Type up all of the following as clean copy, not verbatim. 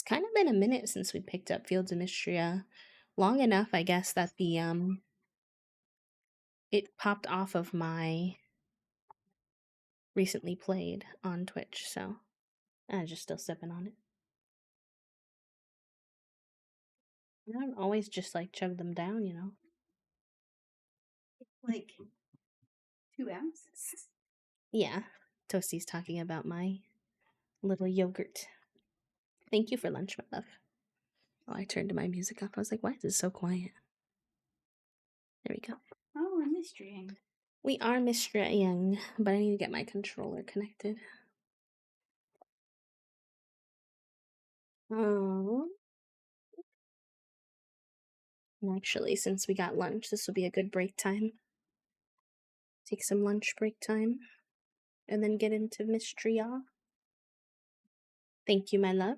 kind of been a minute since we picked up Fields of Mistria. Long enough, I guess, that the it popped off of my recently played on Twitch, so I'm just still sipping on it. I don't always just like chug them down, you know. Like 2 ounces. Yeah, Toasty's talking about my little yogurt. Thank you for lunch, my love. Oh, I turned my music off. I was like, why is it so quiet? There we go. Oh, we're mysterying. We are mysterying, but I need to get my controller connected. Oh. And actually, since we got lunch, this will be a good break time. Take some lunch break time, and then get into mistria. Thank you, my love.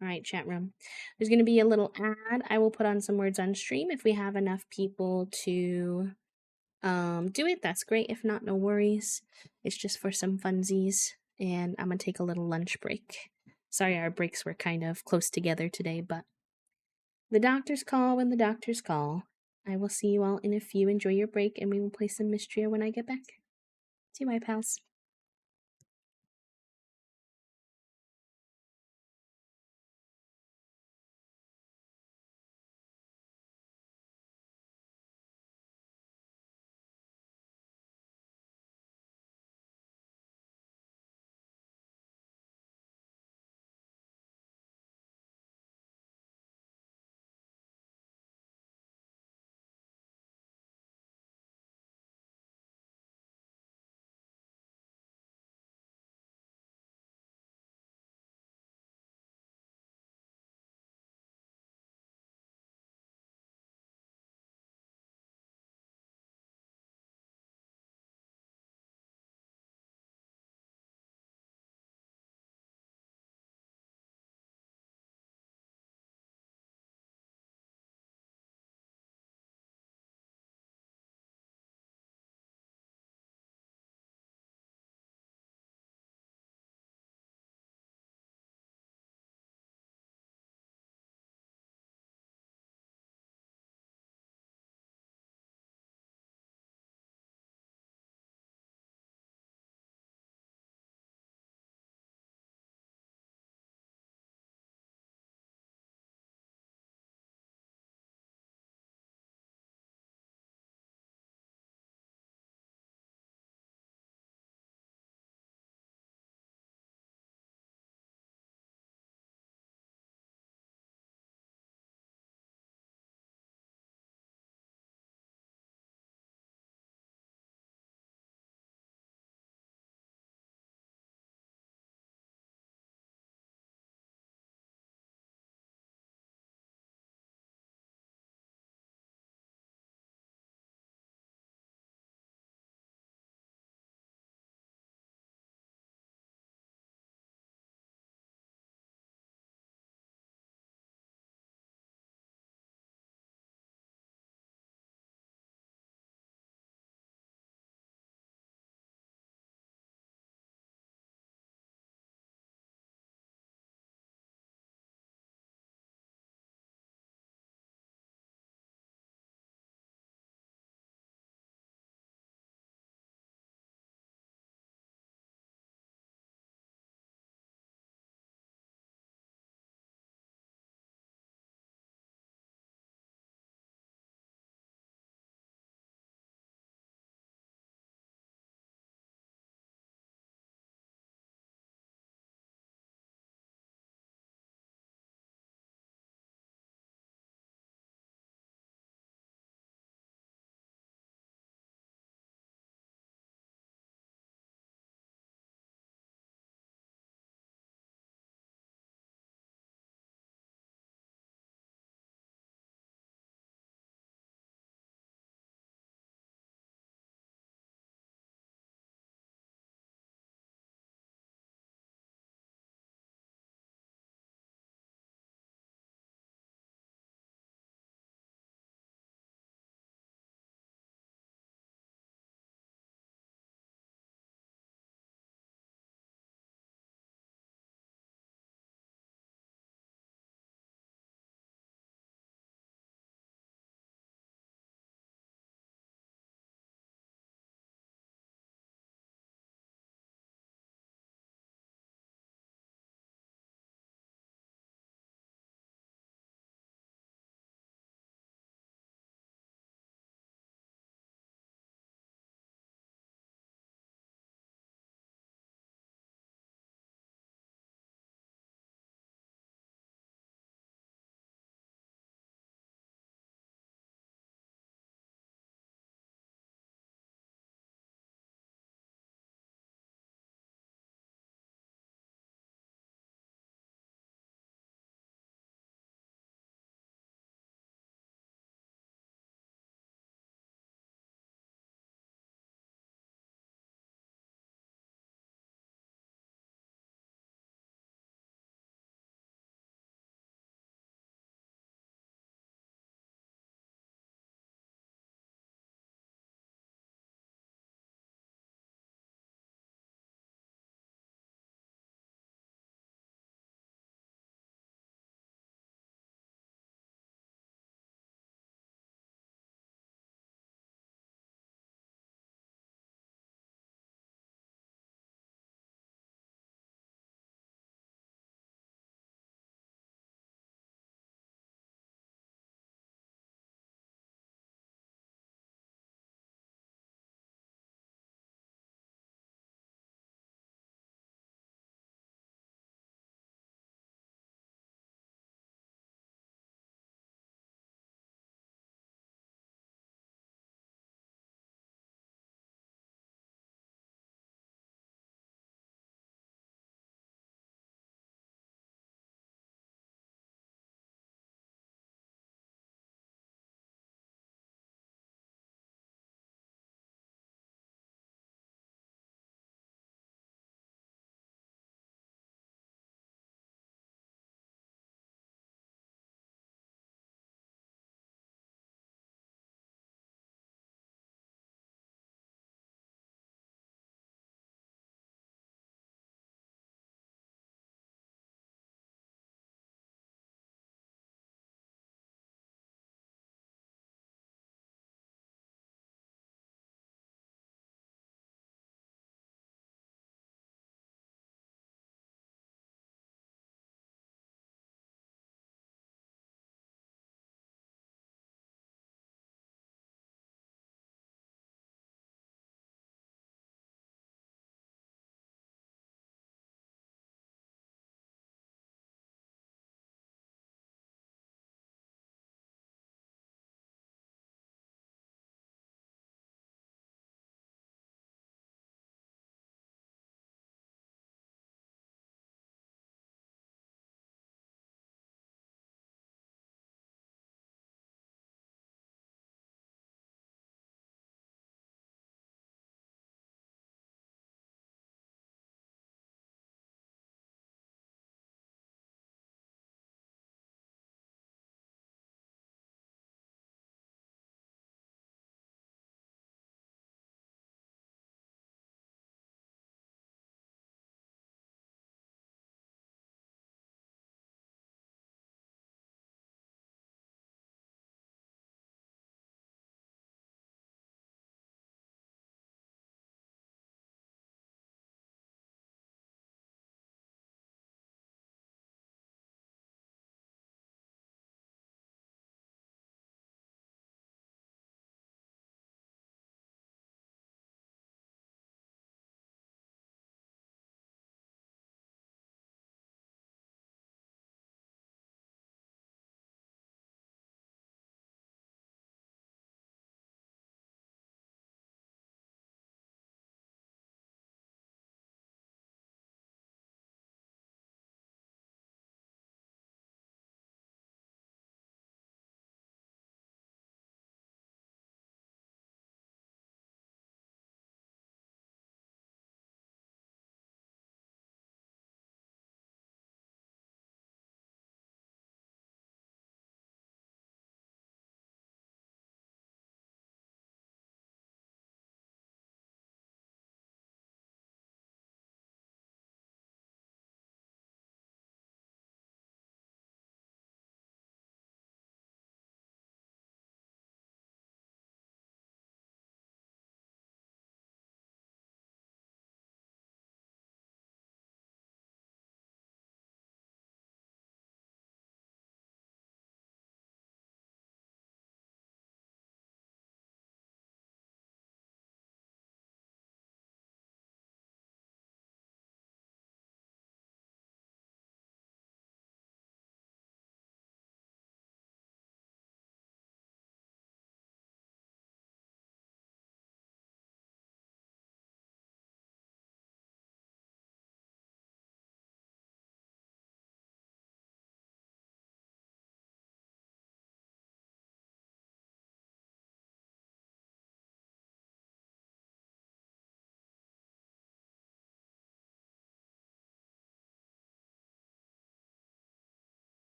All right, chat room. There's going to be a little ad. I will put on some words on stream if we have enough people to do it. That's great. If not, no worries. It's just for some funsies, and I'm gonna take a little lunch break. Sorry, our breaks were kind of close together today, but the doctors call when the doctors call. I will see you all in a few. Enjoy your break, and we will play some Mistria when I get back. See you, my pals.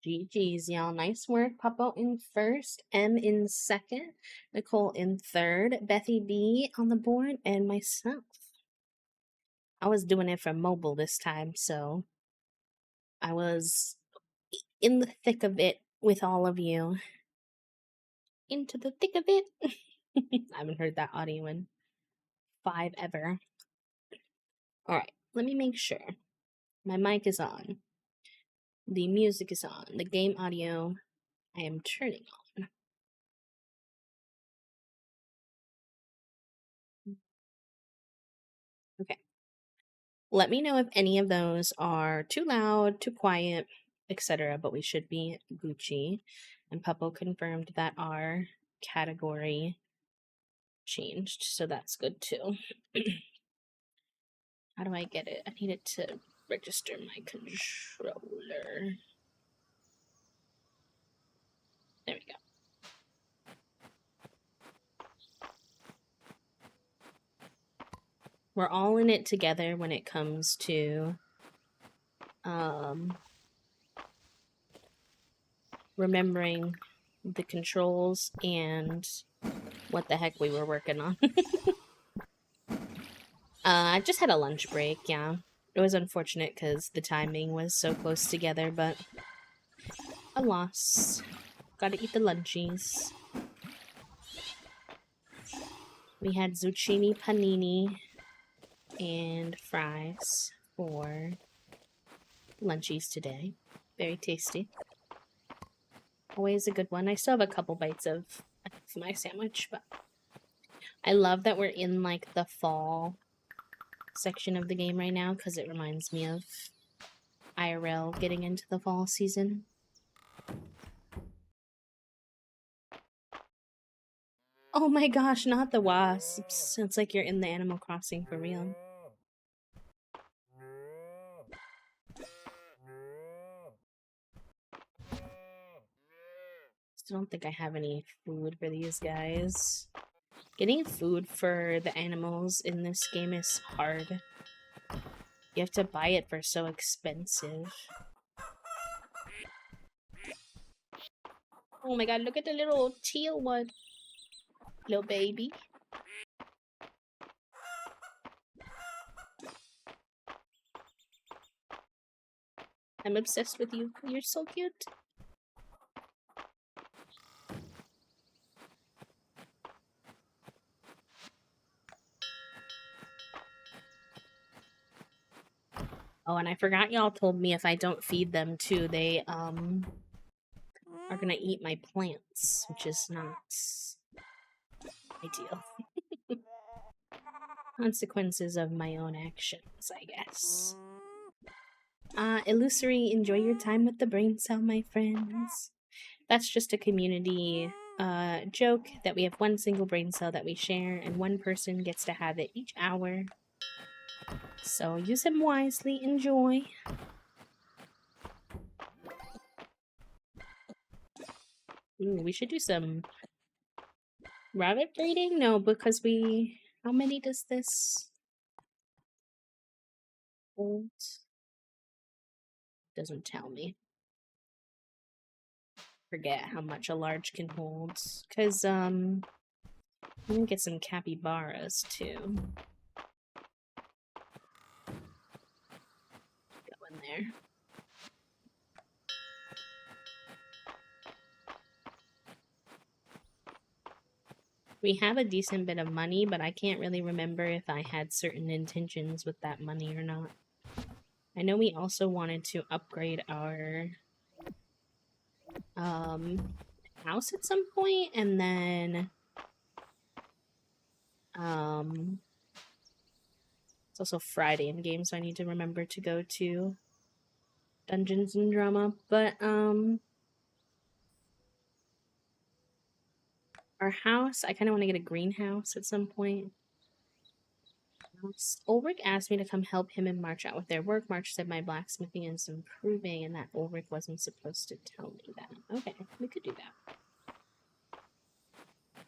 GG's, y'all. Nice work. Papa in first, M in second, Nicole in third, Bethy B on the board, and myself. I was doing it from mobile this time, so I was in the thick of it with all of you. Into the thick of it. I haven't heard that audio in 5 ever. Alright, let me make sure. My mic is on. The music is on. The game audio I am turning on. Okay. Let me know if any of those are too loud, too quiet, etc. But we should be Gucci. And Puppo confirmed that our category changed, so that's good too. How do I get it? I need it to register my controller. There we go. We're all in it together when it comes to remembering the controls and what the heck we were working on. I just had a lunch break, yeah. It was unfortunate because the timing was so close together, but a loss. Gotta eat the lunchies. We had zucchini panini and fries for lunchies today. Very tasty. Always a good one. I still have a couple bites of my sandwich, but I love that we're in like the fall section of the game right now because it reminds me of IRL getting into the fall season. Oh my gosh, not the wasps. It's like you're in the Animal Crossing for real. Still don't think I have any food for these guys. Getting food for the animals in this game is hard. You have to buy it for so expensive. Oh my god, look at the little teal one. Little baby. I'm obsessed with you. You're so cute. Oh, and I forgot y'all told me if I don't feed them too, they are gonna eat my plants, which is not ideal. Consequences of my own actions, I guess. Illusory, enjoy your time with the brain cell, my friends. That's just a community joke that we have one single brain cell that we share, and one person gets to have it each hour. So use them wisely. Enjoy. Ooh, we should do some rabbit breeding? No, because we... How many does this hold? Doesn't tell me. Forget how much a large can hold. Because, I'm gonna get some capybaras, too. Go in there. We have a decent bit of money, but I can't really remember if I had certain intentions with that money or not. I know we also wanted to upgrade our house at some point, and then it's also Friday in game, so I need to remember to go to Dungeons and Drama. But our house, I kind of want to get a greenhouse at some point. Ulrich asked me to come help him and March out with their work. March said my blacksmithing is improving and that Ulrich wasn't supposed to tell me that. Okay, we could do that.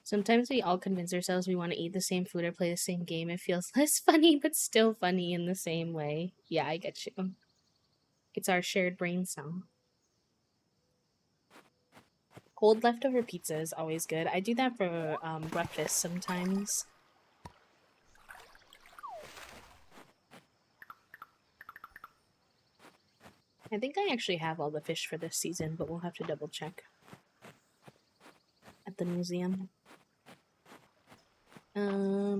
Sometimes we all convince ourselves we want to eat the same food or play the same game. It feels less funny, but still funny in the same way. Yeah, I get you. It's our shared brain cell. Cold leftover pizza is always good. I do that for breakfast sometimes. I think I actually have all the fish for this season, but we'll have to double check at the museum. There.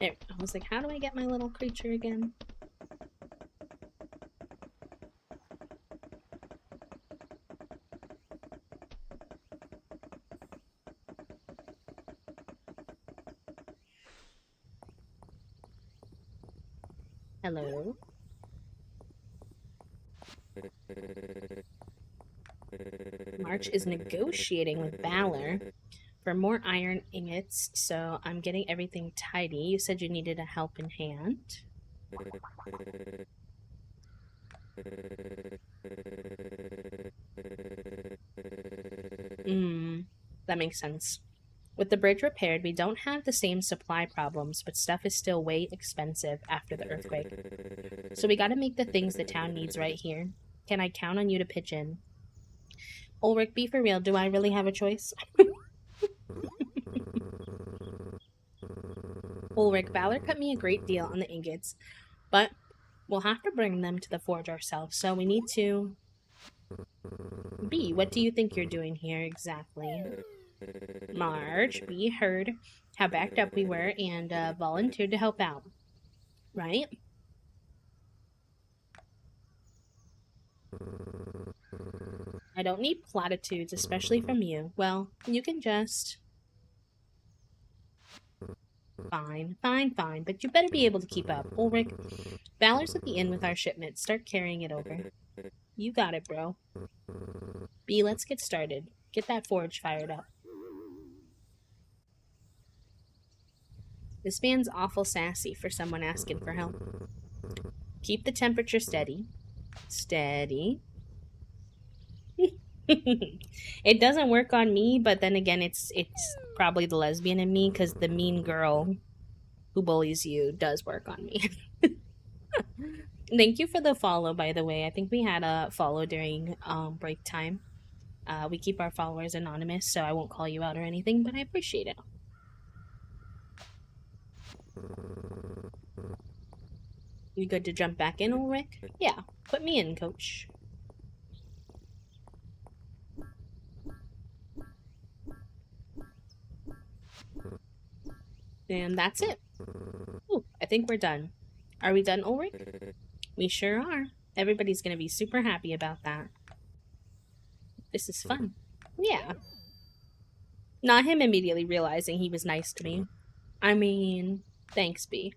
I was like, how do I get my little creature again? Hello? March is negotiating with Valor for more iron ingots, so I'm getting everything tidy. You said you needed a helping hand. That makes sense. With the bridge repaired, we don't have the same supply problems, but stuff is still way expensive after the earthquake. So we gotta make the things the town needs right here. Can I count on you to pitch in? Ulrich, be for real, do I really have a choice? Ulrich, Valor cut me a great deal on the ingots, but we'll have to bring them to the forge ourselves, so we need to... B, what do you think you're doing here exactly? Marge, we heard how backed up we were and volunteered to help out, right? I don't need platitudes, especially from you. Well, you can just... Fine, but you better be able to keep up. Ulrich, Valor's at the inn with our shipment. Start carrying it over. You got it, bro. B, let's get started. Get that forge fired up. This man's awful sassy for someone asking for help. Keep the temperature steady. Steady. It doesn't work on me, but then again, it's probably the lesbian in me, because the mean girl who bullies you does work on me. Thank you for the follow, by the way. I think we had a follow during break time. We keep our followers anonymous, so I won't call you out or anything, but I appreciate it. You good to jump back in, Ulrich? Yeah, put me in, coach. And that's it. Ooh, I think we're done. Are we done, Ulrich? We sure are. Everybody's gonna be super happy about that. This is fun. Yeah. Not him immediately realizing he was nice to me. I mean, thanks, B.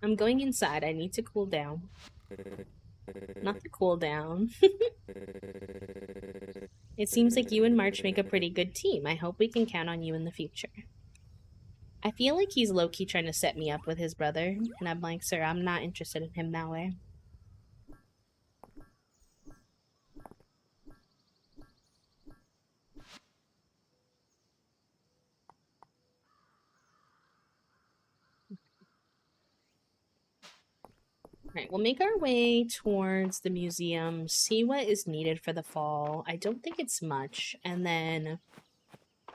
I'm going inside. I need to cool down. Not to cool down. It seems like you and March make a pretty good team. I hope we can count on you in the future. I feel like he's low-key trying to set me up with his brother, and I'm like, sir, I'm not interested in him that way. Right, we'll make our way towards the museum, see what is needed for the fall. I don't think it's much, and then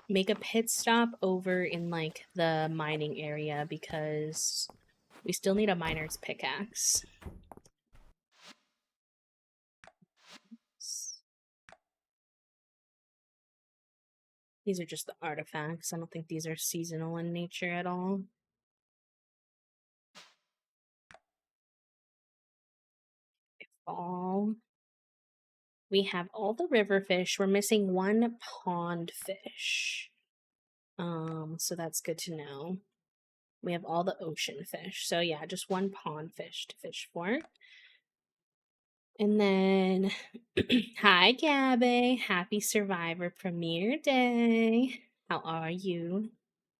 make a pit stop over in, like, the mining area, because we still need a miner's pickaxe. These are just the artifacts. I don't think these are seasonal in nature at all. Fall. We have all the river fish. We're missing one pond fish. So that's good to know. We have all the ocean fish. So yeah, just one pond fish to fish for. And then, hi Gabby, happy Survivor premiere day. How are you?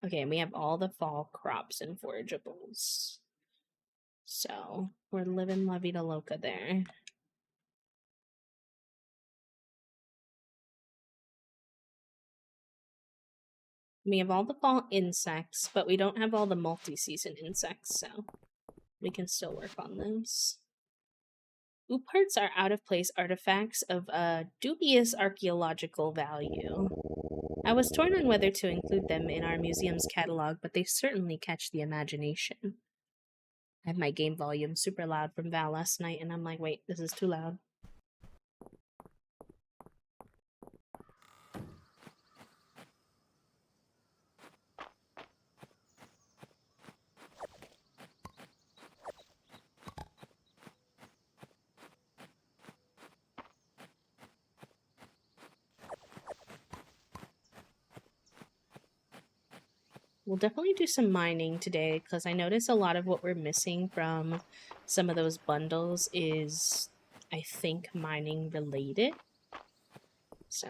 Okay, and we have all the fall crops and forageables. So we're living La Vida Loca there. We have all the fall insects, but we don't have all the multi-season insects, so we can still work on those. Oop parts are out-of-place artifacts of dubious archaeological value. I was torn on whether to include them in our museum's catalog, but they certainly catch the imagination. I had my game volume super loud from Val last night, and I'm like, wait, this is too loud. We'll definitely do some mining today, because I notice a lot of what we're missing from some of those bundles is, I think, mining related. So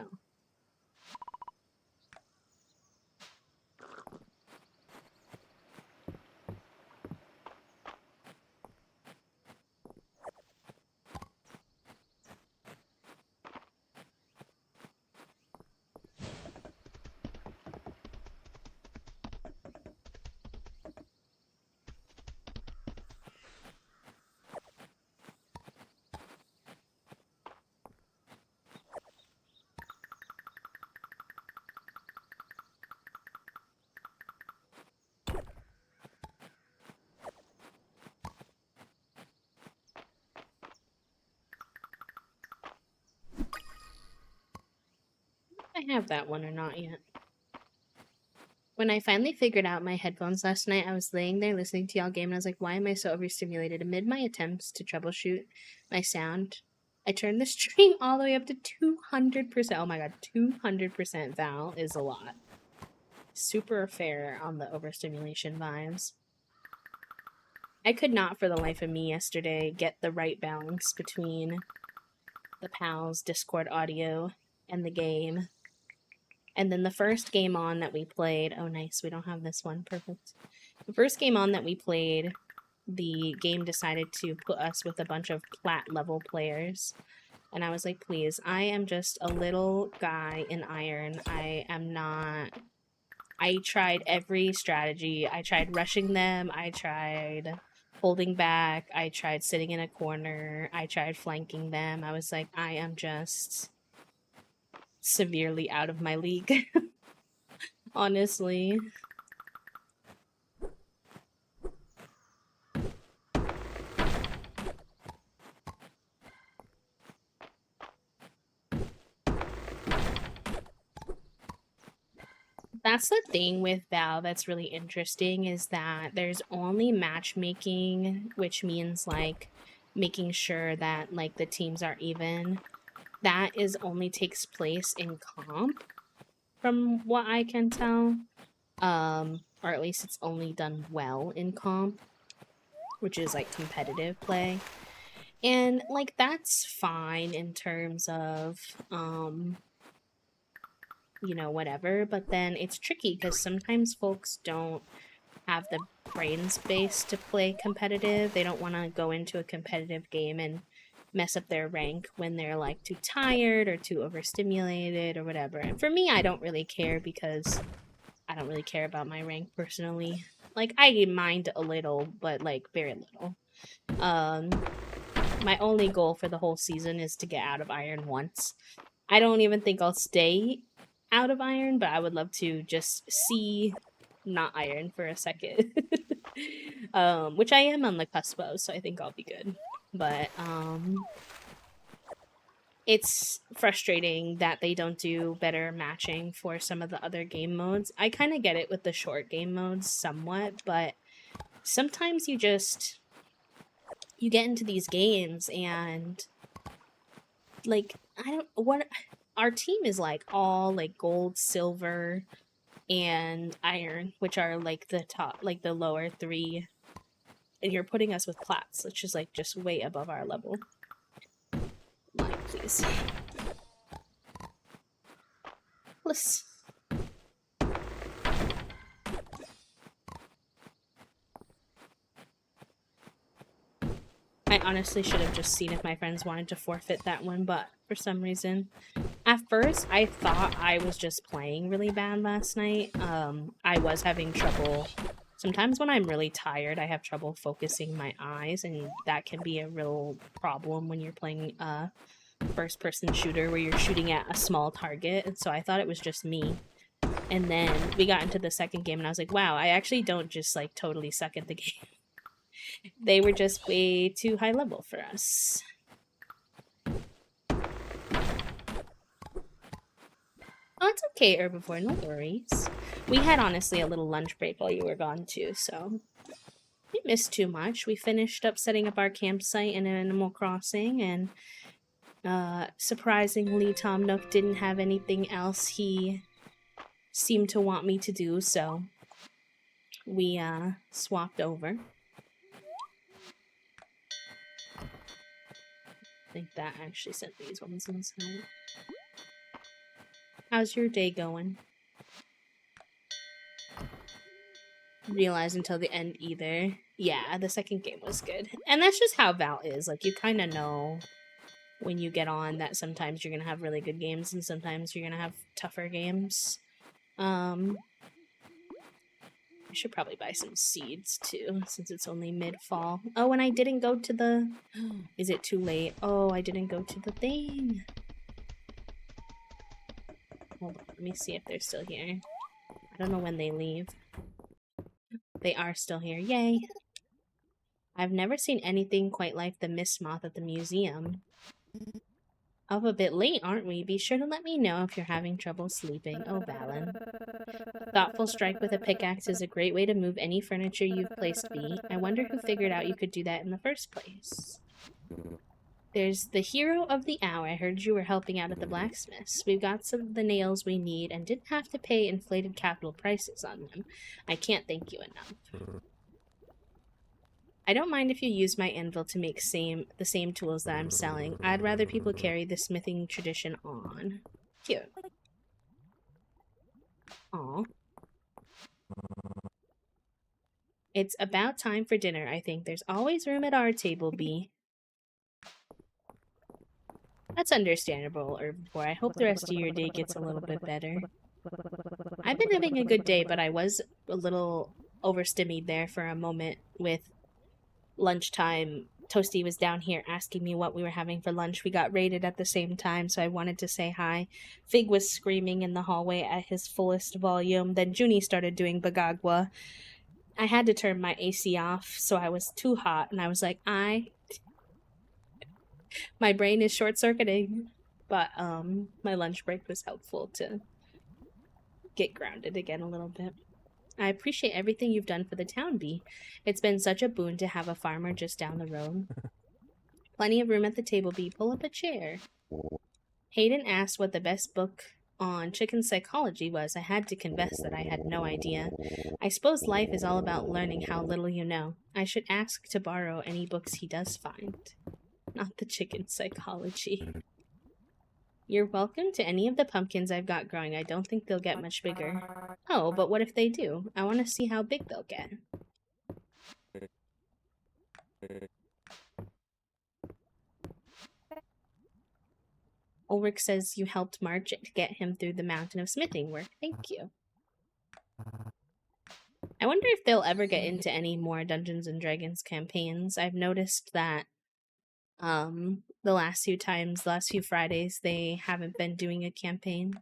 I have that one or not yet. When I finally figured out my headphones last night, I was laying there listening to y'all game, and I was like, why am I so overstimulated? Amid my attempts to troubleshoot my sound, I turned the stream all the way up to 200%. Oh my god, 200% Val is a lot. Super fair on the overstimulation vibes. I could not for the life of me yesterday get the right balance between the PAL's Discord audio and the game. And then the first game on that we played, oh nice, we don't have this one, perfect. The first game on that we played, the game decided to put us with a bunch of plat level players. And I was like, please, I am just a little guy in iron. I tried every strategy. I tried rushing them, I tried holding back, I tried sitting in a corner, I tried flanking them. I was like, I am just severely out of my league. Honestly. That's the thing with Val that's really interesting, is that there's only matchmaking, which means like making sure that like the teams are even. That is only takes place in comp, from what I can tell. Or at least it's only done well in comp, which is like competitive play. And like that's fine in terms of you know, whatever, but then it's tricky because sometimes folks don't have the brain space to play competitive. They don't want to go into a competitive game and mess up their rank when they're like too tired or too overstimulated or whatever. And for me, I don't really care, because I don't really care about my rank personally. Like, I mind a little, but like very little. My only goal for the whole season is to get out of iron once. I don't even think I'll stay out of iron, but I would love to just see not iron for a second. Which I am on the cusp of, so I think I'll be good. But it's frustrating that they don't do better matching for some of the other game modes. I kind of get it with the short game modes somewhat, but sometimes you get into these games and like, I don't, what our team is like all like gold, silver, and iron, which are like the top, like the lower three, and you're putting us with plats, which is like just way above our level. Like, please. Let's. I honestly should have just seen if my friends wanted to forfeit that one, but for some reason, at first I thought I was just playing really bad last night. I was having trouble Sometimes when I'm really tired, I have trouble focusing my eyes, and that can be a real problem when you're playing a first-person shooter where you're shooting at a small target. And so I thought it was just me. And then we got into the second game, and I was like, wow, I actually don't just, like, totally suck at the game. They were just way too high level for us. Oh, it's okay, Herbivore, no worries. We had, honestly, a little lunch break while you were gone, too, so we missed too much. We finished up setting up our campsite in Animal Crossing, and surprisingly, Tom Nook didn't have anything else he seemed to want me to do, so we swapped over. I think that actually sent these ones inside. How's your day going? Realize until the end either. Yeah, the second game was good. And that's just how Val is. Like, you kind of know when you get on that sometimes you're going to have really good games and sometimes you're going to have tougher games. I should probably buy some seeds too, since it's only mid-fall. Oh, and I didn't go to the... Is it too late? Oh, I didn't go to the thing. Hold on, let me see if they're still here. I don't know when they leave. They are still here. Yay! I've never seen anything quite like the mist moth at the museum. Up a bit late, aren't we? Be sure to let me know if you're having trouble sleeping. Oh, Valen. Thoughtful strike with a pickaxe is a great way to move any furniture you've placed, V. I wonder who figured out you could do that in the first place. There's the hero of the hour. I heard you were helping out at the blacksmith's. We've got some of the nails we need and didn't have to pay inflated capital prices on them. I can't thank you enough. I don't mind if you use my anvil to make the same tools that I'm selling. I'd rather people carry the smithing tradition on. Cute. Aw. It's about time for dinner, I think. There's always room at our table, B. That's understandable, Herbivore. I hope the rest of your day gets a little bit better. I've been having a good day, but I was a little overstimmied there for a moment with lunchtime. Toasty was down here asking me what we were having for lunch. We got raided at the same time, so I wanted to say hi. Fig was screaming in the hallway at his fullest volume. Then Junie started doing Bagagwa. I had to turn my AC off, so I was too hot, and I was like, my brain is short-circuiting. But my lunch break was helpful to get grounded again a little bit. I appreciate everything you've done for the town, Bee. It's been such a boon to have a farmer just down the road. Plenty of room at the table, Bee. Pull up a chair. Hayden asked what the best book on chicken psychology was. I had to confess that I had no idea. I suppose life is all about learning how little you know. I should ask to borrow any books he does find. Not the chicken psychology. You're welcome to any of the pumpkins I've got growing. I don't think they'll get much bigger. Oh, but what if they do? I want to see how big they'll get. Ulrich says you helped March to get him through the mountain of smithing work. Thank you. I wonder if they'll ever get into any more Dungeons and Dragons campaigns. I've noticed that the last few Fridays, they haven't been doing a campaign.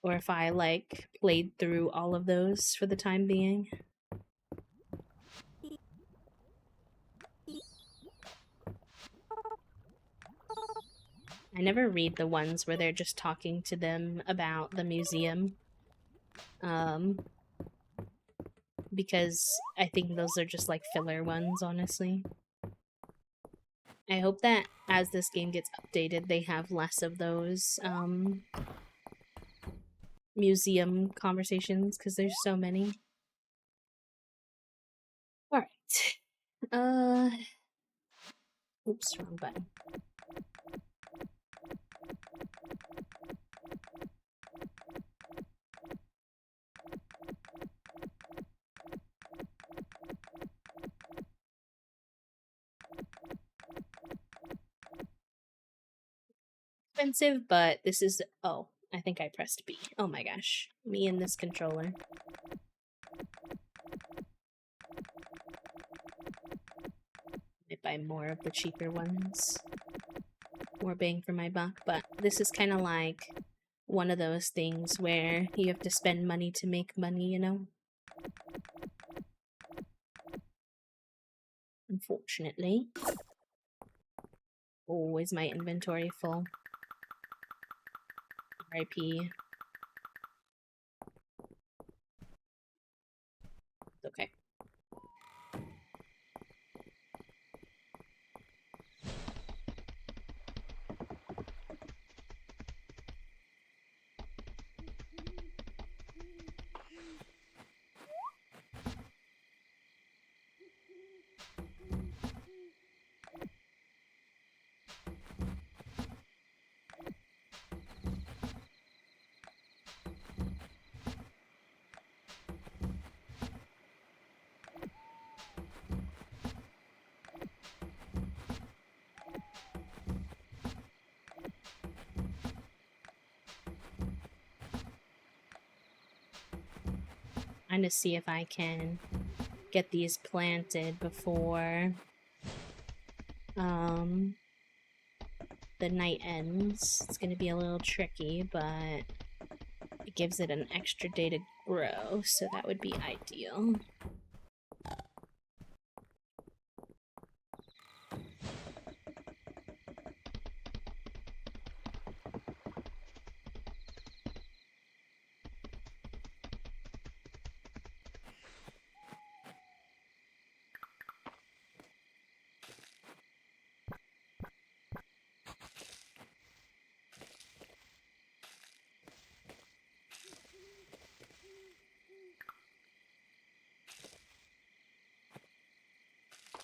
Or if I, like, played through all of those for the time being. I never read the ones where they're just talking to them about the museum. Because I think those are just like filler ones, honestly. I hope that as this game gets updated, they have less of those museum conversations, because there's so many. Alright. Oops, wrong button. Expensive, but this is... Oh, I think I pressed B. Oh my gosh. Me and this controller. Might buy more of the cheaper ones. More bang for my buck, but this is kind of like one of those things where you have to spend money to make money, you know? Unfortunately. Oh, is my inventory full? RIP. Okay. Trying to see if I can get these planted before the night ends. It's gonna be a little tricky, but it gives it an extra day to grow, so that would be ideal.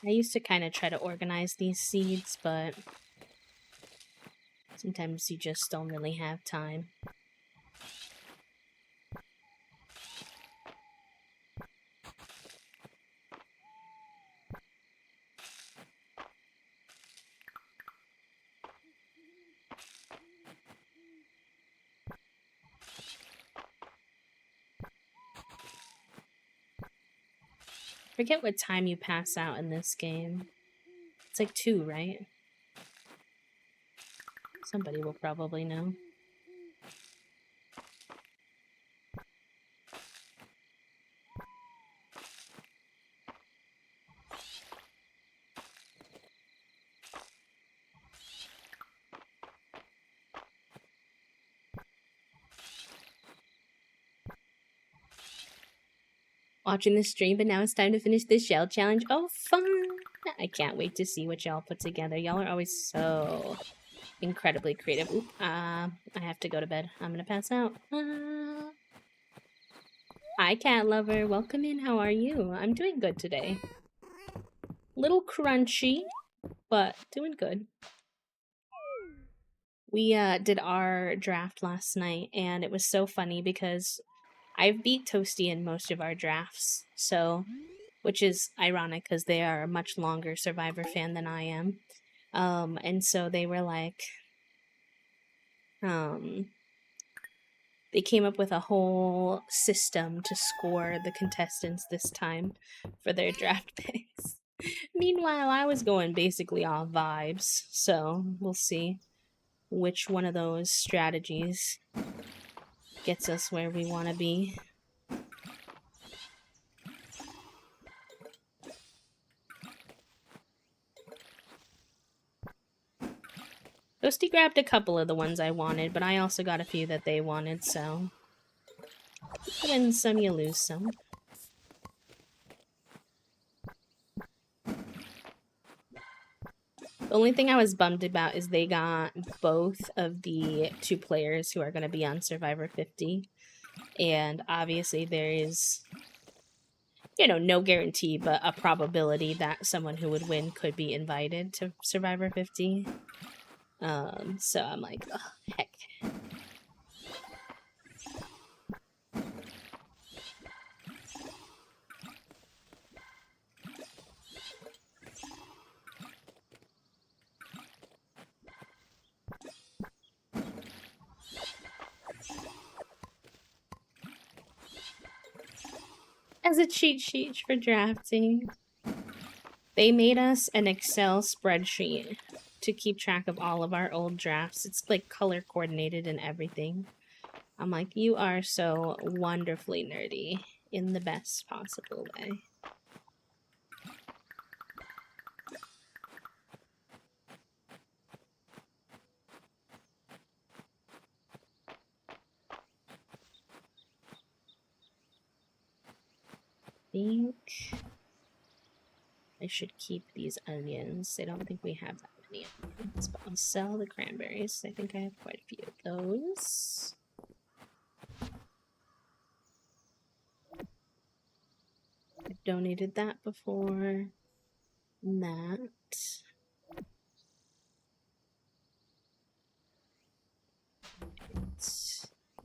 I used to kind of try to organize these seeds, but sometimes you just don't really have time. Forget what time you pass out in this game. It's like 2, right? Somebody will probably know. Watching the stream, but now it's time to finish this shell challenge. Oh, fun! I can't wait to see what y'all put together. Y'all are always so incredibly creative. Oop, I have to go to bed. I'm gonna pass out. Hi, cat lover. Welcome in. How are you? I'm doing good today. Little crunchy, but doing good. We did our draft last night, and it was so funny because I've beat Toasty in most of our drafts, so, which is ironic because they are a much longer Survivor fan than I am. And so they were like, they came up with a whole system to score the contestants this time for their draft picks. Meanwhile, I was going basically off vibes, so we'll see which one of those strategies gets us where we want to be. Toasty grabbed a couple of the ones I wanted, but I also got a few that they wanted, so you win some, you lose some. The only thing I was bummed about is they got both of the 2 players who are going to be on Survivor 50, and obviously there is, you know, no guarantee, but a probability that someone who would win could be invited to Survivor 50. So I'm like, oh, heck. as a cheat sheet for drafting. They made us an Excel spreadsheet to keep track of all of our old drafts. It's like color coordinated and everything. I'm like, you are so wonderfully nerdy in the best possible way. I think I should keep these onions. I don't think we have that many onions, but I'll sell the cranberries. I think I have quite a few of those. I've donated that before. That.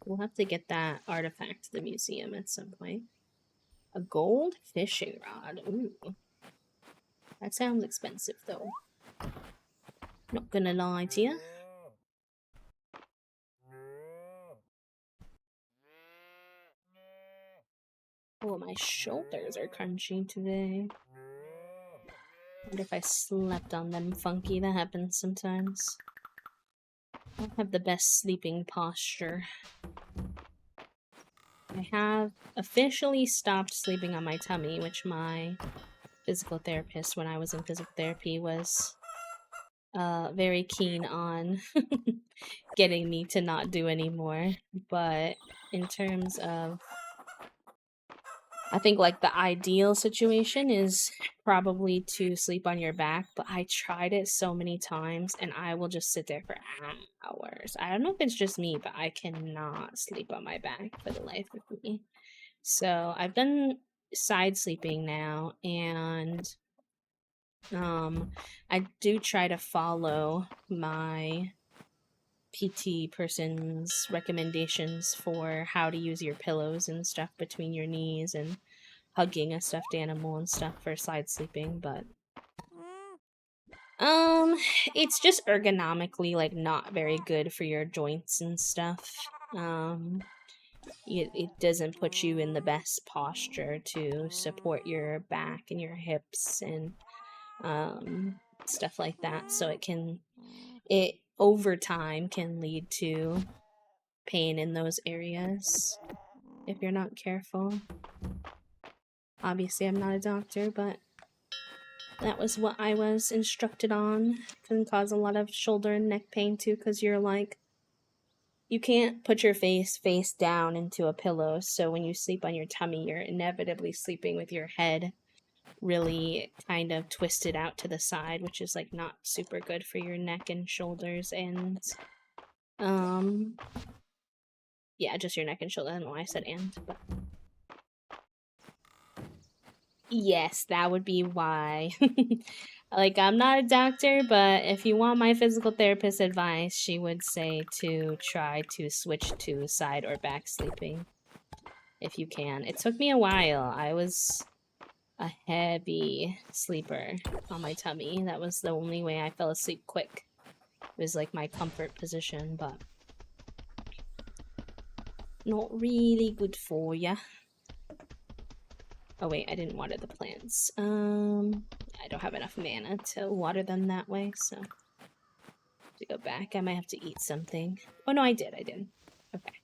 We'll have to get that artifact to the museum at some point. A gold fishing rod. Ooh. That sounds expensive, though. Not gonna lie to you. Oh, my shoulders are crunchy today. Wonder if I slept on them funky. That happens sometimes. I don't have the best sleeping posture. I have officially stopped sleeping on my tummy, which my physical therapist, when I was in physical therapy, was very keen on getting me to not do anymore. But in terms of, I think like the ideal situation is probably to sleep on your back, but I tried it so many times and I will just sit there for hours. I don't know if it's just me, but I cannot sleep on my back for the life of me. So I've done side sleeping now, and I do try to follow my PT person's recommendations for how to use your pillows and stuff between your knees and hugging a stuffed animal and stuff for side sleeping, but it's just ergonomically like not very good for your joints and stuff. It doesn't put you in the best posture to support your back and your hips and stuff like that, so it over time can lead to pain in those areas if you're not careful. Obviously, I'm not a doctor, but that was what I was instructed on. Can cause a lot of shoulder and neck pain too, because you're like, you can't put your face down into a pillow, so when you sleep on your tummy, you're inevitably sleeping with your head really kind of twisted out to the side, which is like not super good for your neck and shoulders, and yeah, just your neck and shoulder. I don't know why I said and, but yes, that would be why. Like, I'm not a doctor, but if you want my physical therapist advice, she would say to try to switch to side or back sleeping if you can. It took me a while. I was a heavy sleeper on my tummy. That was the only way I fell asleep quick. It was like my comfort position, but not really good for ya. Oh wait, I didn't water the plants. I don't have enough mana to water them that way, so to go back, I might have to eat something. Oh no, I did. Okay.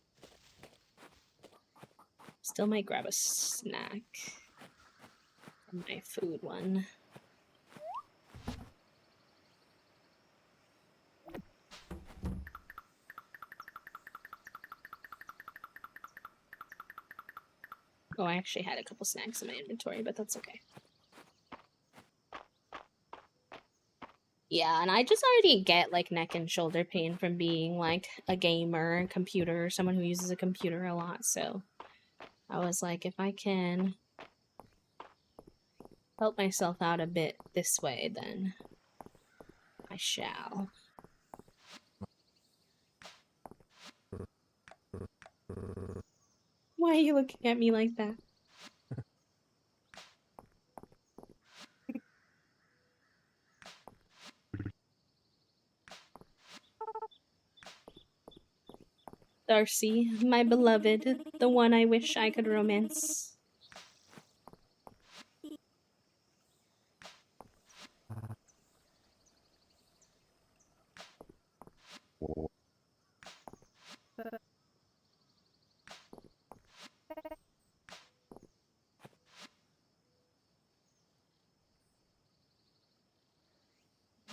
Still might grab a snack from my food one. Oh, I actually had a couple snacks in my inventory, but that's okay. Yeah, and I just already get like neck and shoulder pain from being like a gamer, computer, someone who uses a computer a lot, so I was like, if I can help myself out a bit this way, then I shall. Why are you looking at me like that? Darcy, my beloved, the one I wish I could romance.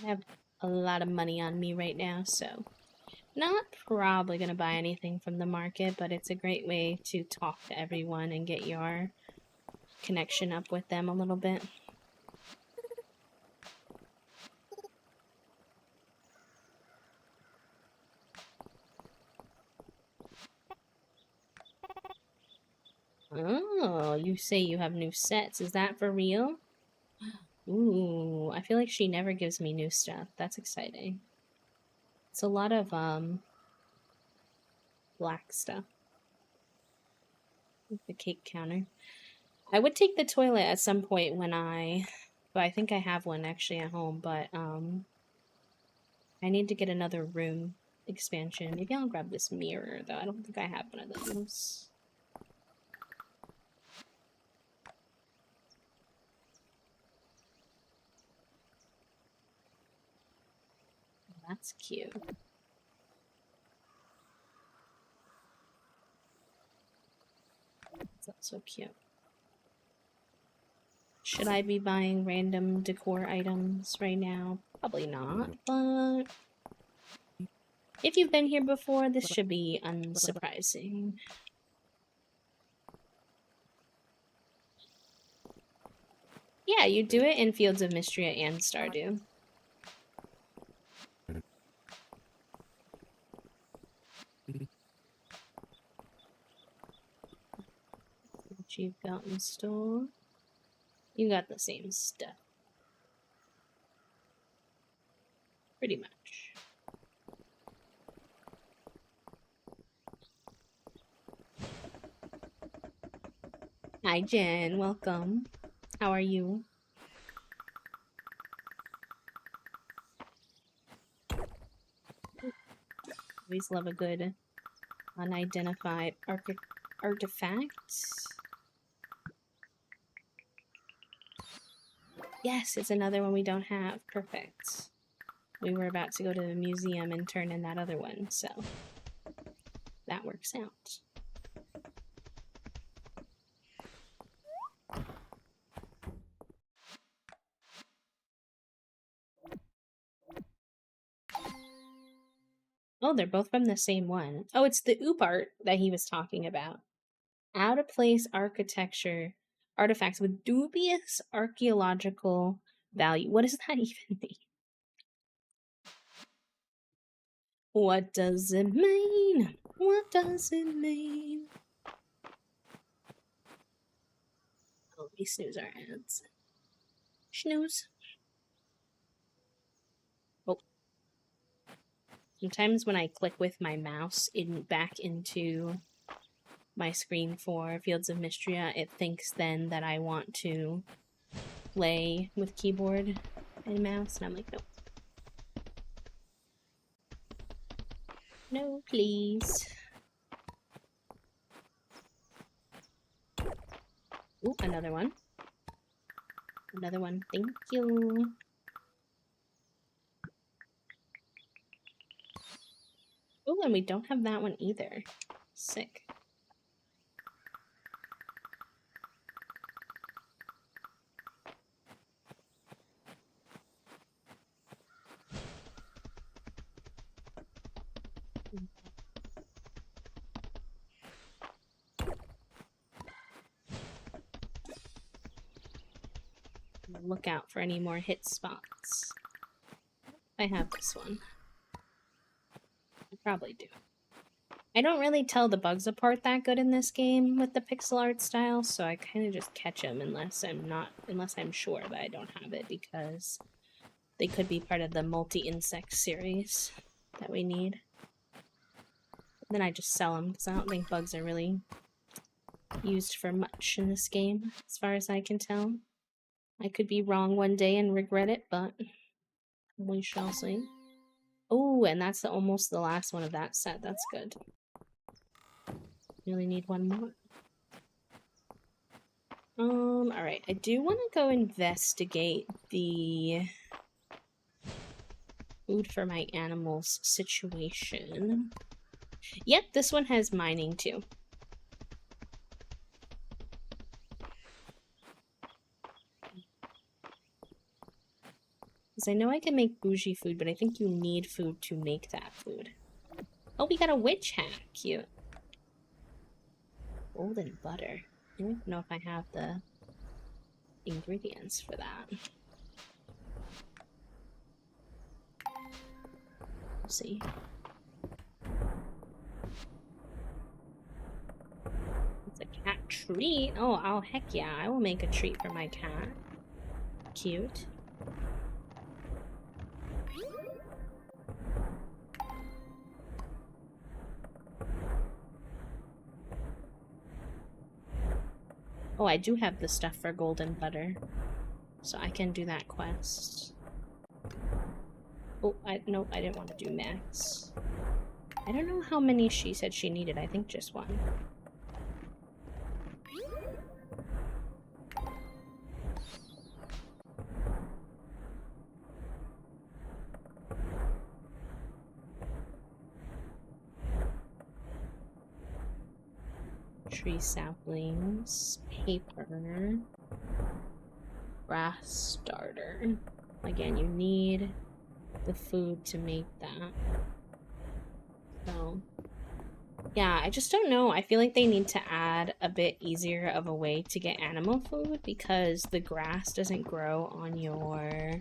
I have a lot of money on me right now, so not probably going to buy anything from the market, but it's a great way to talk to everyone and get your connection up with them a little bit. Oh, you say you have new sets. Is that for real? Ooh, I feel like she never gives me new stuff. That's exciting. It's a lot of, black stuff. The cake counter. I would take the toilet at some point when but I think I have one actually at home, but, I need to get another room expansion. Maybe I'll grab this mirror, though. I don't think I have one of those. That's cute. That's so cute. Should I be buying random decor items right now? Probably not, but if you've been here before, this should be unsurprising. Yeah, you do it in Fields of Mistria and Stardew. What you've got in store? You got the same stuff. Pretty much. Hi, Jen. Welcome. How are you? Always love a good unidentified artifact. Yes, it's another one we don't have. Perfect. We were about to go to the museum and turn in that other one, so that works out. Oh, they're both from the same one. Oh, it's the oop art that he was talking about. Out of place architecture artifacts with dubious archaeological value. What does that even mean? What does it mean? What does it mean? Oh, let me snooze our ads. Snooze. Oh. Sometimes when I click with my mouse back into my screen for Fields of Mistria, it thinks then that I want to play with keyboard and mouse, and I'm like, nope. No, please. Ooh, another one. Another one, thank you. Oh, and we don't have that one either. Sick. Look out for any more hit spots. I have this one. I probably do. I don't really tell the bugs apart that good in this game with the pixel art style, so I kind of just catch them unless I'm sure that I don't have it, because they could be part of the multi-insect series that we need. Then I just sell them, because I don't think bugs are really used for much in this game, as far as I can tell. I could be wrong one day and regret it, but we shall see. Oh, and that's almost the last one of that set. That's good. Really need one more. Alright. I do want to go investigate the food for my animals situation. Yep, this one has mining too. Because I know I can make bougie food, but I think you need food to make that food. Oh, we got a witch hat. Cute. Golden butter. I don't know if I have the ingredients for that. We'll see. It's a cat treat. Oh, heck yeah. I will make a treat for my cat. Cute. Oh, I do have the stuff for golden butter. So I can do that quest. Oh, nope, I didn't want to do max. I don't know how many she said she needed. I think just one. Tree saplings, paper, grass starter. Again, you need the food to make that. So, yeah, I just don't know. I feel like they need to add a bit easier of a way to get animal food because the grass doesn't grow on your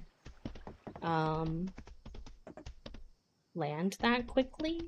land that quickly.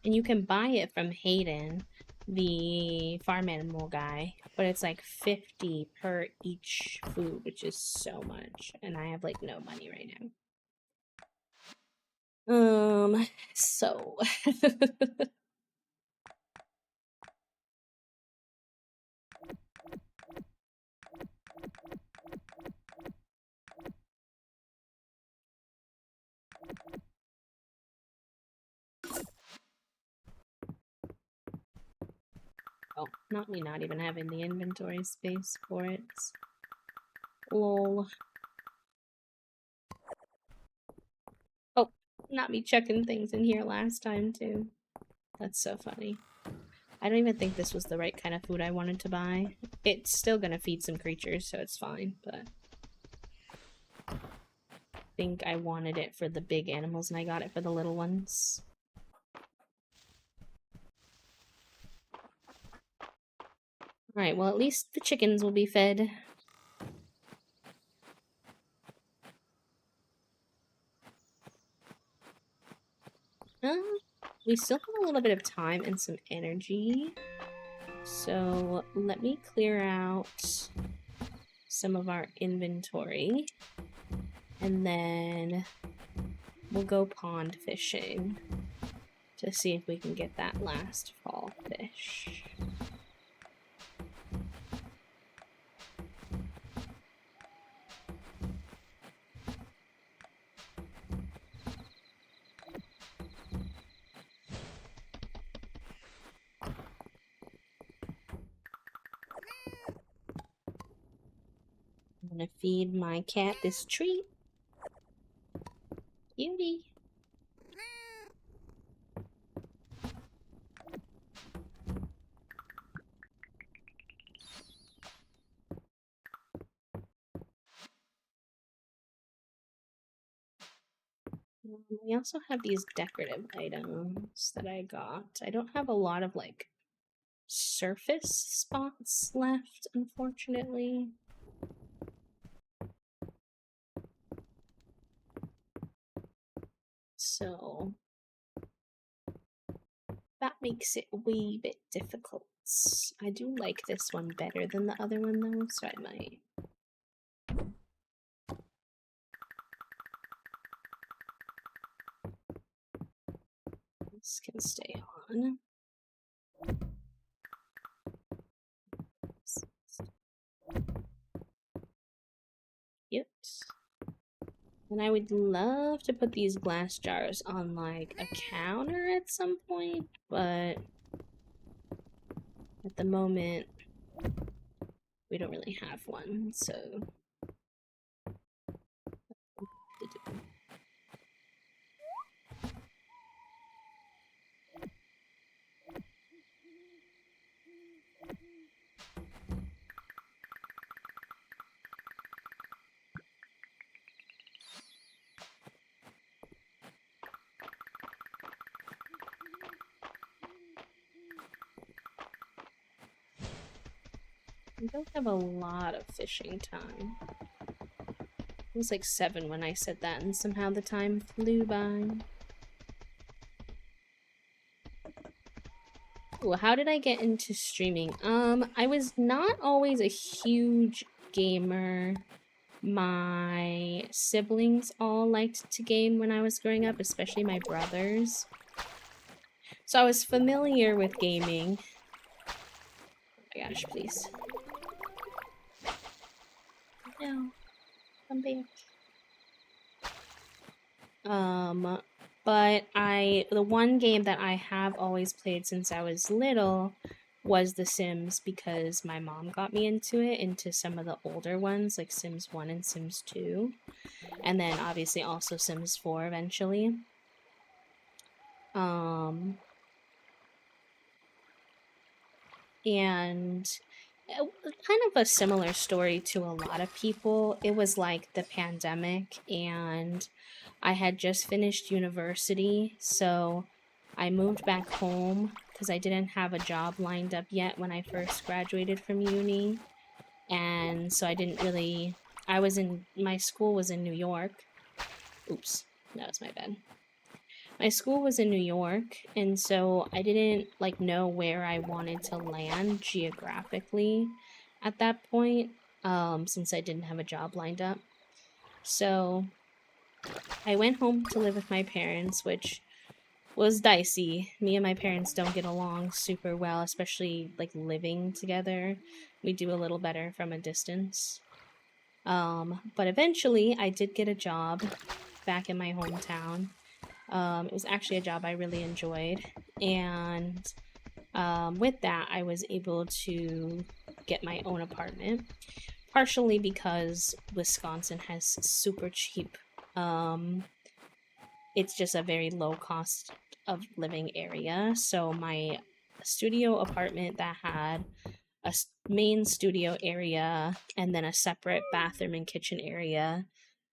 And you can buy it from Hayden, the farm animal guy, but it's like 50 per each food, which is so much. And I have like no money right now. So oh, not me not even having the inventory space for it. Lol. Oh, not me checking things in here last time too. That's so funny. I don't even think this was the right kind of food I wanted to buy. It's still gonna feed some creatures, so it's fine, but I think I wanted it for the big animals and I got it for the little ones. Alright, well at least the chickens will be fed. We still have a little bit of time and some energy. So let me clear out some of our inventory. And then we'll go pond fishing to see if we can get that last fall fish. I'm gonna feed my cat this treat. Cutie. We also have these decorative items that I got. I don't have a lot of like surface spots left, unfortunately. So that makes it a wee bit difficult. I do like this one better than the other one though, so I might. This can stay on. Cute. And I would love to put these glass jars on like a counter at some point, but at the moment we don't really have one, so we don't have a lot of fishing time. It was like 7 when I said that, and somehow the time flew by. Ooh, how did I get into streaming? I was not always a huge gamer. My siblings all liked to game when I was growing up, especially my brothers. So I was familiar with gaming. Oh my gosh, please. No, come back. But the one game that I have always played since I was little was The Sims, because my mom got me into some of the older ones, like Sims 1 and Sims 2. And then obviously also Sims 4 eventually. And kind of a similar story to a lot of people. It was like the pandemic, and I had just finished university, so I moved back home because I didn't have a job lined up yet when I first graduated from uni. And so I didn't really, my school was in New York. Oops, that was my bad. My school was in New York, and so I didn't know where I wanted to land geographically at that point, since I didn't have a job lined up. So I went home to live with my parents, which was dicey. Me and my parents don't get along super well, especially living together. We do a little better from a distance. But eventually I did get a job back in my hometown. It was actually a job I really enjoyed, and with that I was able to get my own apartment, partially because Wisconsin has super cheap, it's just a very low cost of living area. So my studio apartment that had a main studio area and then a separate bathroom and kitchen area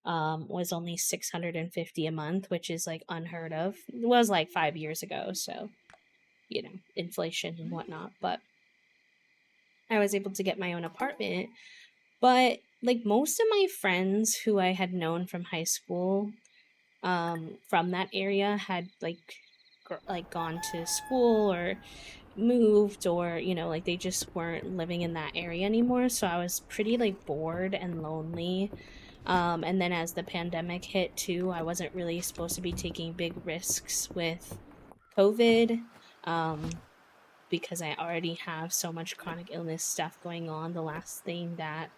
was only $650 a month, which is unheard of. It was 5 years ago, so inflation and whatnot. But I was able to get my own apartment. But most of my friends who I had known from high school, from that area, had gone to school or moved, or they just weren't living in that area anymore. So I was pretty bored and lonely. And then as the pandemic hit too, I wasn't really supposed to be taking big risks with COVID, because I already have so much chronic illness stuff going on. The last thing that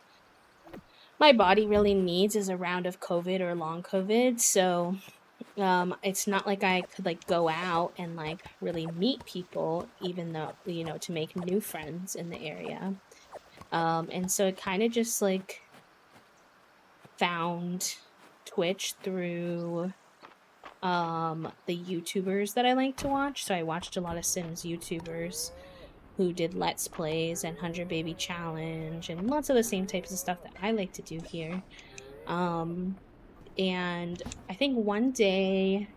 my body really needs is a round of COVID or long COVID. So it's not like I could go out and really meet people, even though to make new friends in the area. And so it kind of just found Twitch through the YouTubers that I like to watch. So I watched a lot of Sims YouTubers who did Let's Plays and 100 Baby Challenge and lots of the same types of stuff that I like to do here. And I think one day,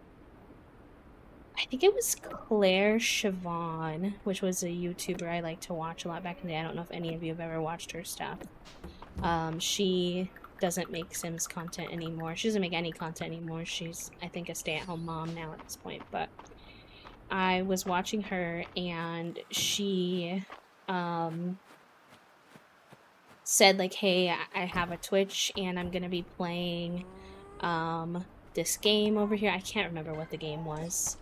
I think it was Claire Siobhan, which was a YouTuber I like to watch a lot back in the day. I don't know if any of you have ever watched her stuff. She doesn't make Sims content anymore. She doesn't make any content anymore. She's, I think, a stay-at-home mom now at this point. But I was watching her, and she said hey, I have a Twitch and I'm gonna be playing this game over here. I can't remember what the game was.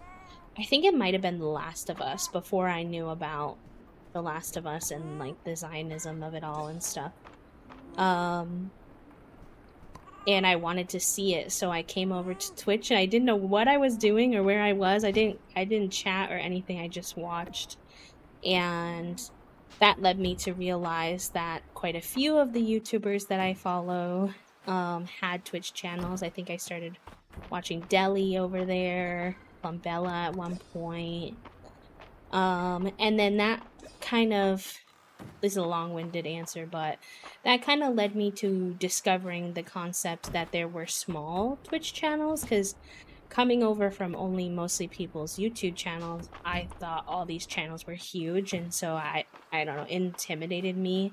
I think it might have been The Last of Us, before I knew about The Last of Us and the Zionism of it all and stuff. And I wanted to see it, so I came over to Twitch, and I didn't know what I was doing or where I was. I didn't chat or anything. I just watched, and that led me to realize that quite a few of the YouTubers that I follow had Twitch channels. I think I started watching Deli over there, Plumbella at one point. And then that kind of, this is a long-winded answer, but that kind of led me to discovering the concept that there were small Twitch channels, because coming over from only mostly people's YouTube channels, I thought all these channels were huge, and so I don't know, intimidated me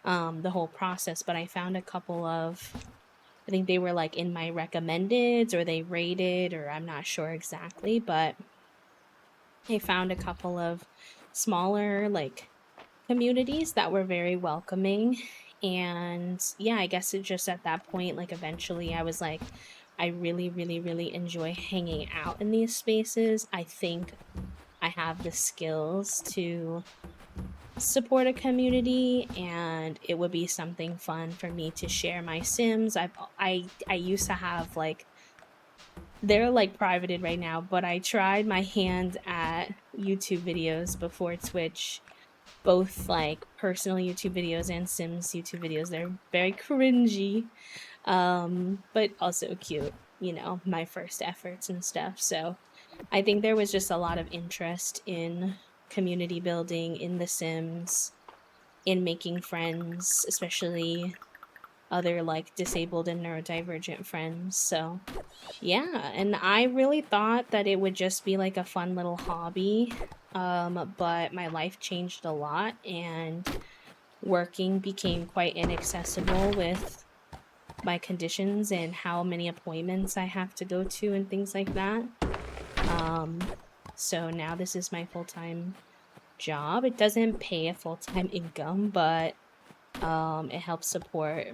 the whole process. But I found a couple of, I think they were like in my recommendeds or they rated, or I'm not sure exactly, but I found a couple of smaller like communities that were very welcoming. And yeah, I guess it just at that point, like eventually I was like, I really, really, really enjoy hanging out in these spaces. I think I have the skills to support a community, and it would be something fun for me to share my sims. I used to have like, they're like privated right now, but I tried my hand at YouTube videos before Twitch, both like personal YouTube videos and Sims YouTube videos. They're very cringy, but also cute, you know, my first efforts and stuff. So I think there was just a lot of interest in community building in The Sims, in making friends, especially other like disabled and neurodivergent friends. So yeah, and I really thought that it would just be like a fun little hobby. But my life changed a lot, and working became quite inaccessible with my conditions and how many appointments I have to go to and things like that. Um, so now this is my full-time job. It doesn't pay a full-time income, but it helps support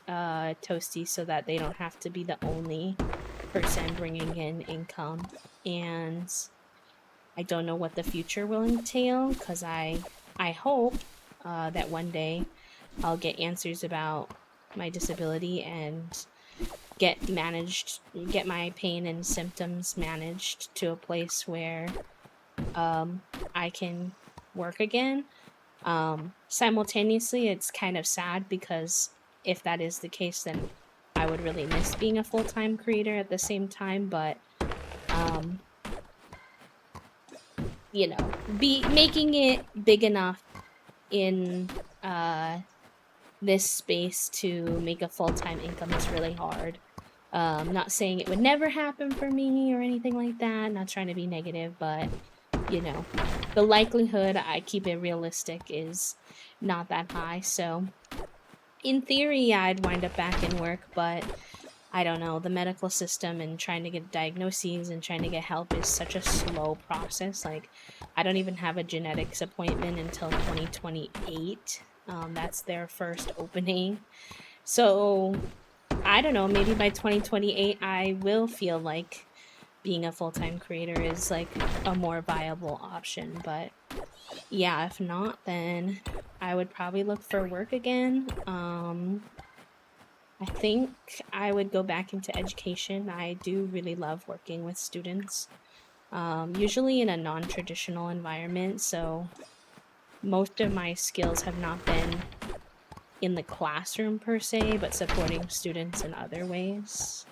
Toasty so that they don't have to be the only person bringing in income. And I don't know what the future will entail, because I hope that one day I'll get answers about my disability and get my pain and symptoms managed to a place where um, I can work again. Simultaneously, it's kind of sad, because if that is the case, then I would really miss being a full-time creator at the same time. But um, you know, be making it big enough in uh this space to make a full-time income is really hard. Not saying it would never happen for me or anything like that, not trying to be negative, but you know, the likelihood, I keep it realistic, is not that high. So in theory, I'd wind up back in work, but I don't know, the medical system and trying to get diagnoses and trying to get help is such a slow process. Like, I don't even have a genetics appointment until 2028. That's their first opening. So I don't know, maybe by 2028, I will feel like being a full-time creator is like a more viable option. But yeah, if not, then I would probably look for work again. I think I would go back into education. I do really love working with students, usually in a non-traditional environment. So most of my skills have not been in the classroom per se, but supporting students in other ways.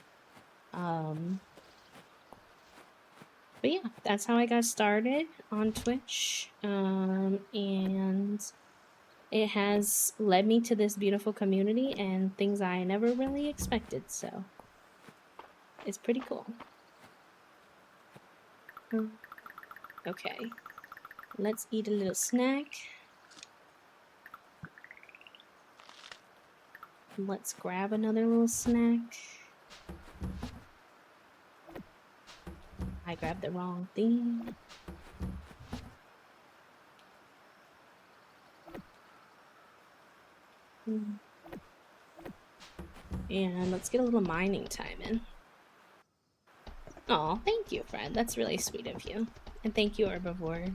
Um, but yeah, that's how I got started on Twitch. And it has led me to this beautiful community and things I never really expected. So it's pretty cool. Okay, let's eat a little snack. Let's grab another little snack. I grabbed the wrong thing. And let's get a little mining time in. Oh, thank you, Fred. That's really sweet of you. And thank you, Herbivore.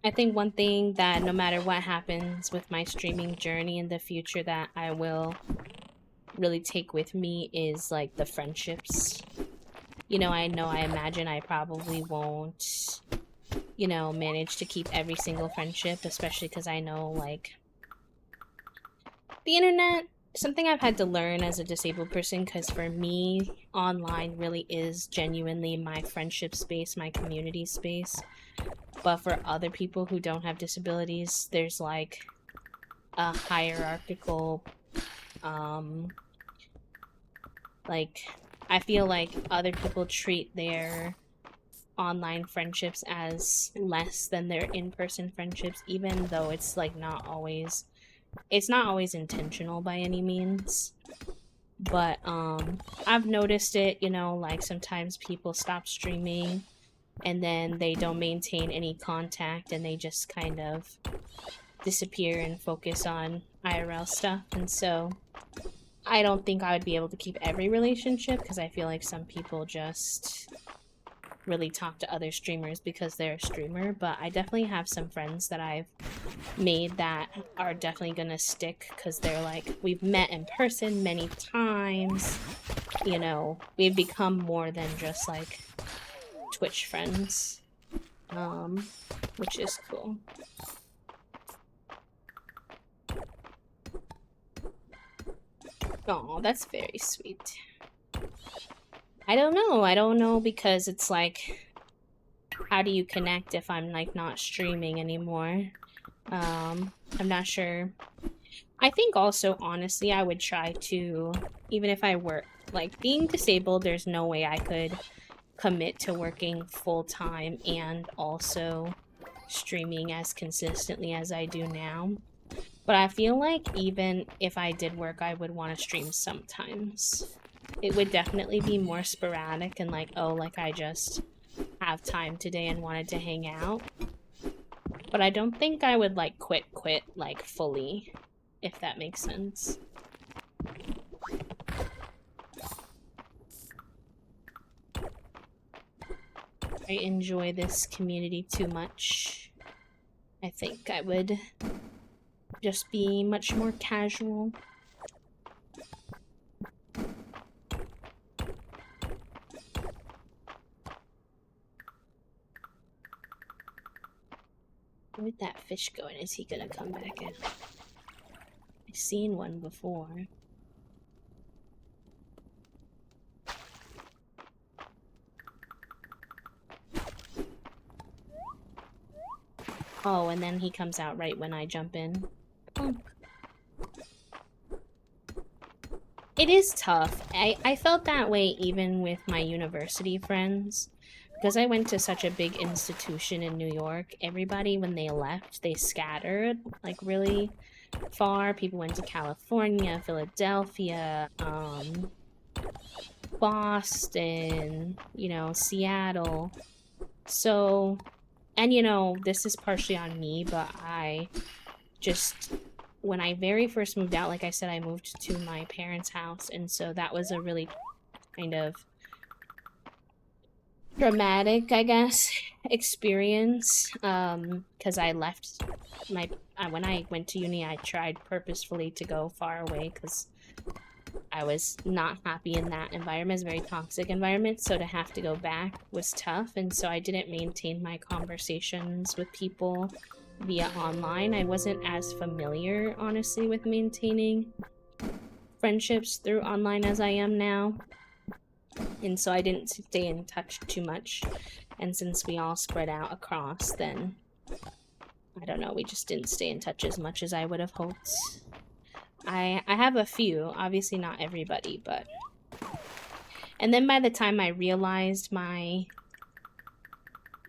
I think one thing that no matter what happens with my streaming journey in the future that I will really take with me is like the friendships. You know, I imagine I probably won't, you know, manage to keep every single friendship, especially because I know like the internet, something I've had to learn as a disabled person, because for me, online really is genuinely my friendship space, my community space. But for other people who don't have disabilities, there's like a hierarchical, like, I feel like other people treat their online friendships as less than their in-person friendships, even though it's like it's not always intentional by any means. But I've noticed it, you know, like sometimes people stop streaming and then they don't maintain any contact and they just kind of disappear and focus on IRL stuff. And so I don't think I would be able to keep every relationship, because I feel like some people just really talk to other streamers because they're a streamer. But I definitely have some friends that I've made that are definitely gonna stick, because they're like, we've met in person many times, you know, we've become more than just like Twitch friends, which is cool. Oh, that's very sweet. I don't know, because it's like, how do you connect if I'm like not streaming anymore? I'm not sure. I think also, honestly, I would try to, even if I were like being disabled, there's no way I could commit to working full-time and also streaming as consistently as I do now. But I feel like even if I did work, I would want to stream sometimes. It would definitely be more sporadic and like, oh, like I just have time today and wanted to hang out. But I don't think I would like quit like fully, if that makes sense. I enjoy this community too much. I think I would just be much more casual. Where'd that fish go, and is he gonna come back in? I've seen one before. Oh, and then he comes out right when I jump in. Oh. It is tough. I felt that way even with my university friends. Because I went to such a big institution in New York, everybody, when they left, they scattered, like, really far. People went to California, Philadelphia, Boston, you know, Seattle. So, and you know, this is partially on me, but I just, when I very first moved out, like I said, I moved to my parents' house, and so that was a really kind of dramatic, I guess, experience, because I left when I went to uni, I tried purposefully to go far away because I was not happy in that environment. It's a very toxic environment, so to have to go back was tough, and so I didn't maintain my conversations with people via online. I wasn't as familiar, honestly, with maintaining friendships through online as I am now, and so I didn't stay in touch too much. And since we all spread out across, then I don't know, we just didn't stay in touch as much as I would have hoped. I have a few, obviously not everybody, but... And then by the time I realized my,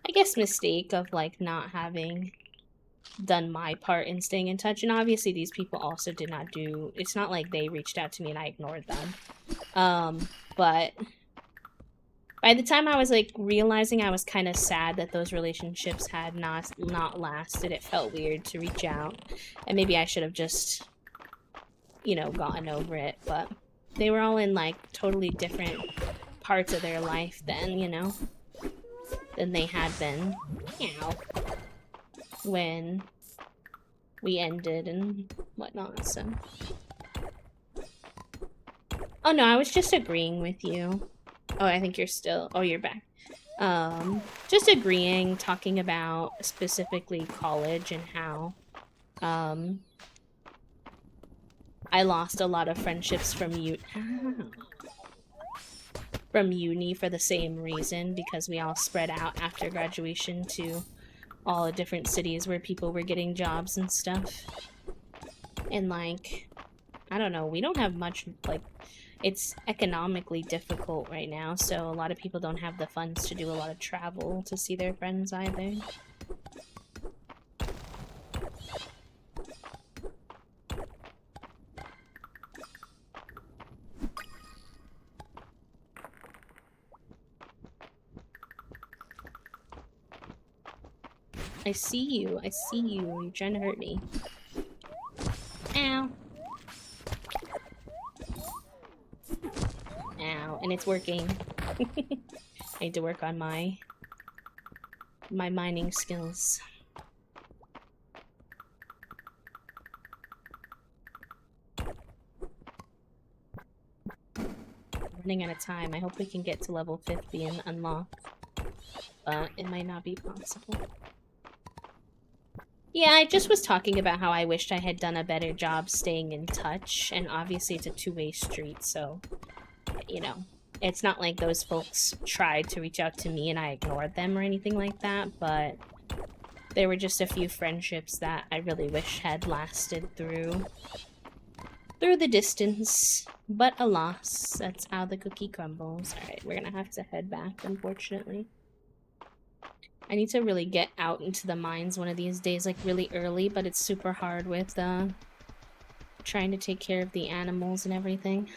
I guess, mistake of, like, not having done my part in staying in touch, and obviously these people also did not do... It's not like they reached out to me and I ignored them. But by the time I was, like, realizing, I was kind of sad that those relationships had not lasted. It felt weird to reach out, and maybe I should have just, you know, gotten over it, but they were all in, like, totally different parts of their life then, you know, than they had been. You know. when we ended and whatnot, so. Oh no, I was just agreeing with you. Oh, I think you're still, oh, you're back. Just agreeing, talking about specifically college and how, I lost a lot of friendships from uni for the same reason, because we all spread out after graduation to all the different cities where people were getting jobs and stuff. And like, I don't know, we don't have much, like, it's economically difficult right now, so a lot of people don't have the funds to do a lot of travel to see their friends either. I see you. I see you. You're trying to hurt me. Ow. Ow. And it's working. I need to work on my mining skills. Running out of time. I hope we can get to level 50 and unlock. But it might not be possible. Yeah, I just was talking about how I wished I had done a better job staying in touch, and obviously it's a two-way street, so, you know, it's not like those folks tried to reach out to me and I ignored them or anything like that, but there were just a few friendships that I really wish had lasted through the distance. But alas, that's how the cookie crumbles. Alright, we're gonna have to head back, unfortunately. I need to really get out into the mines one of these days, like really early, but it's super hard with trying to take care of the animals and everything.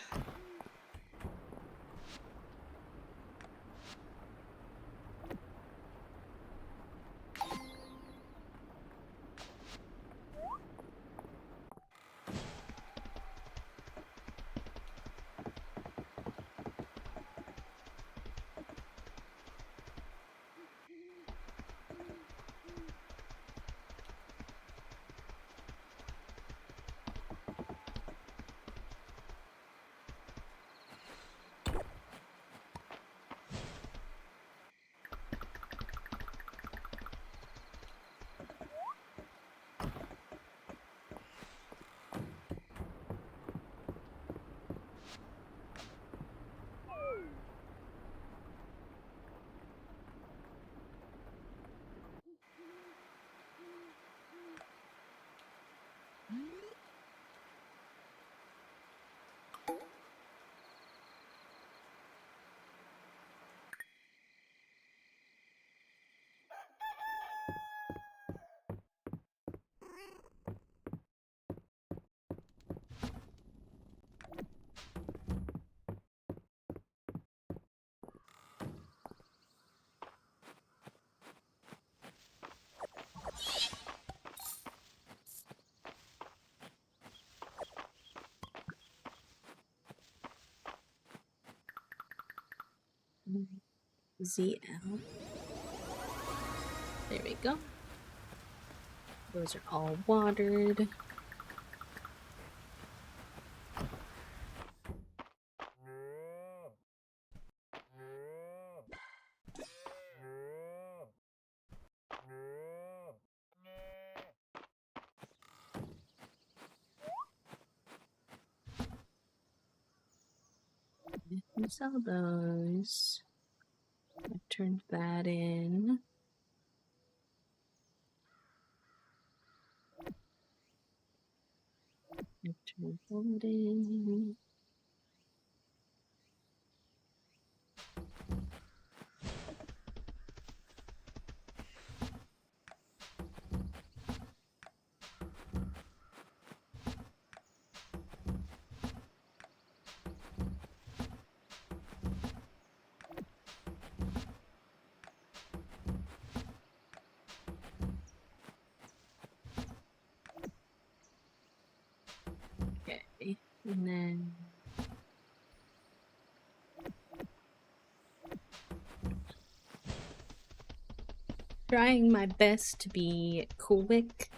ZL. There we go. Those are all watered. I sell those. I turned that in. I turned that in. Okay, and then Trying my best to be quick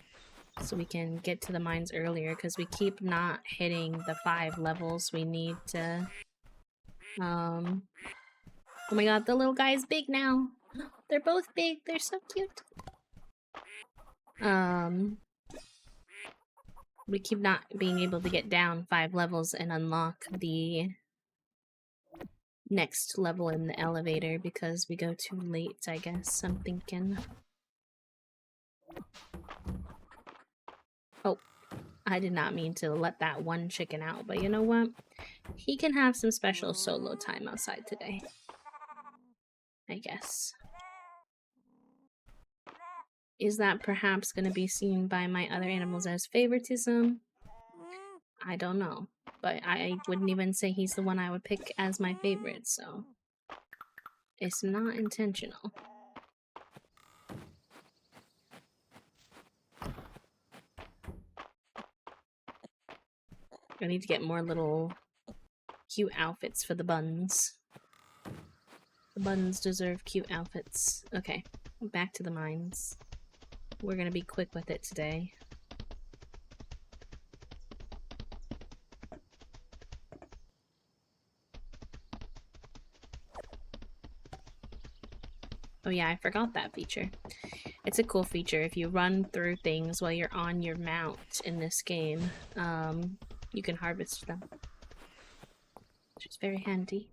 so we can get to the mines earlier, because we keep not hitting the 5 levels we need to... Oh my god, the little guy's big now! They're both big, they're so cute! We keep not being able to get down 5 levels and unlock the next level in the elevator because we go too late, I guess, I'm thinking. Oh, I did not mean to let that one chicken out, but you know what? He can have some special solo time outside today, I guess. Is that perhaps going to be seen by my other animals as favoritism? I don't know, but I wouldn't even say he's the one I would pick as my favorite, so it's not intentional. I need to get more little cute outfits for the buns. The buns deserve cute outfits. Okay, back to the mines. We're gonna be quick with it today. Oh yeah, I forgot that feature. It's a cool feature. If you run through things while you're on your mount in this game, you can harvest them, which is very handy.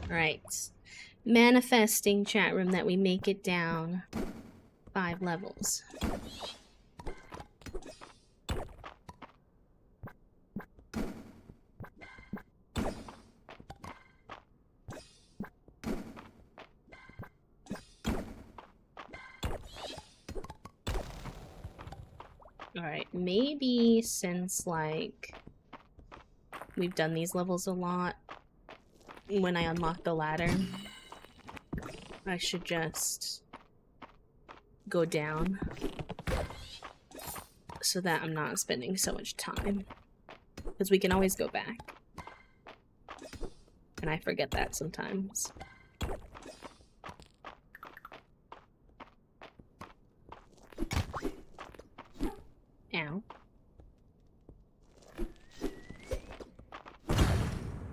Alright. Manifesting, chat room, that we make it down 5 levels. Alright, maybe since, like, we've done these levels a lot, when I unlock the ladder, I should just go down so that I'm not spending so much time. Because we can always go back. And I forget that sometimes. Ow.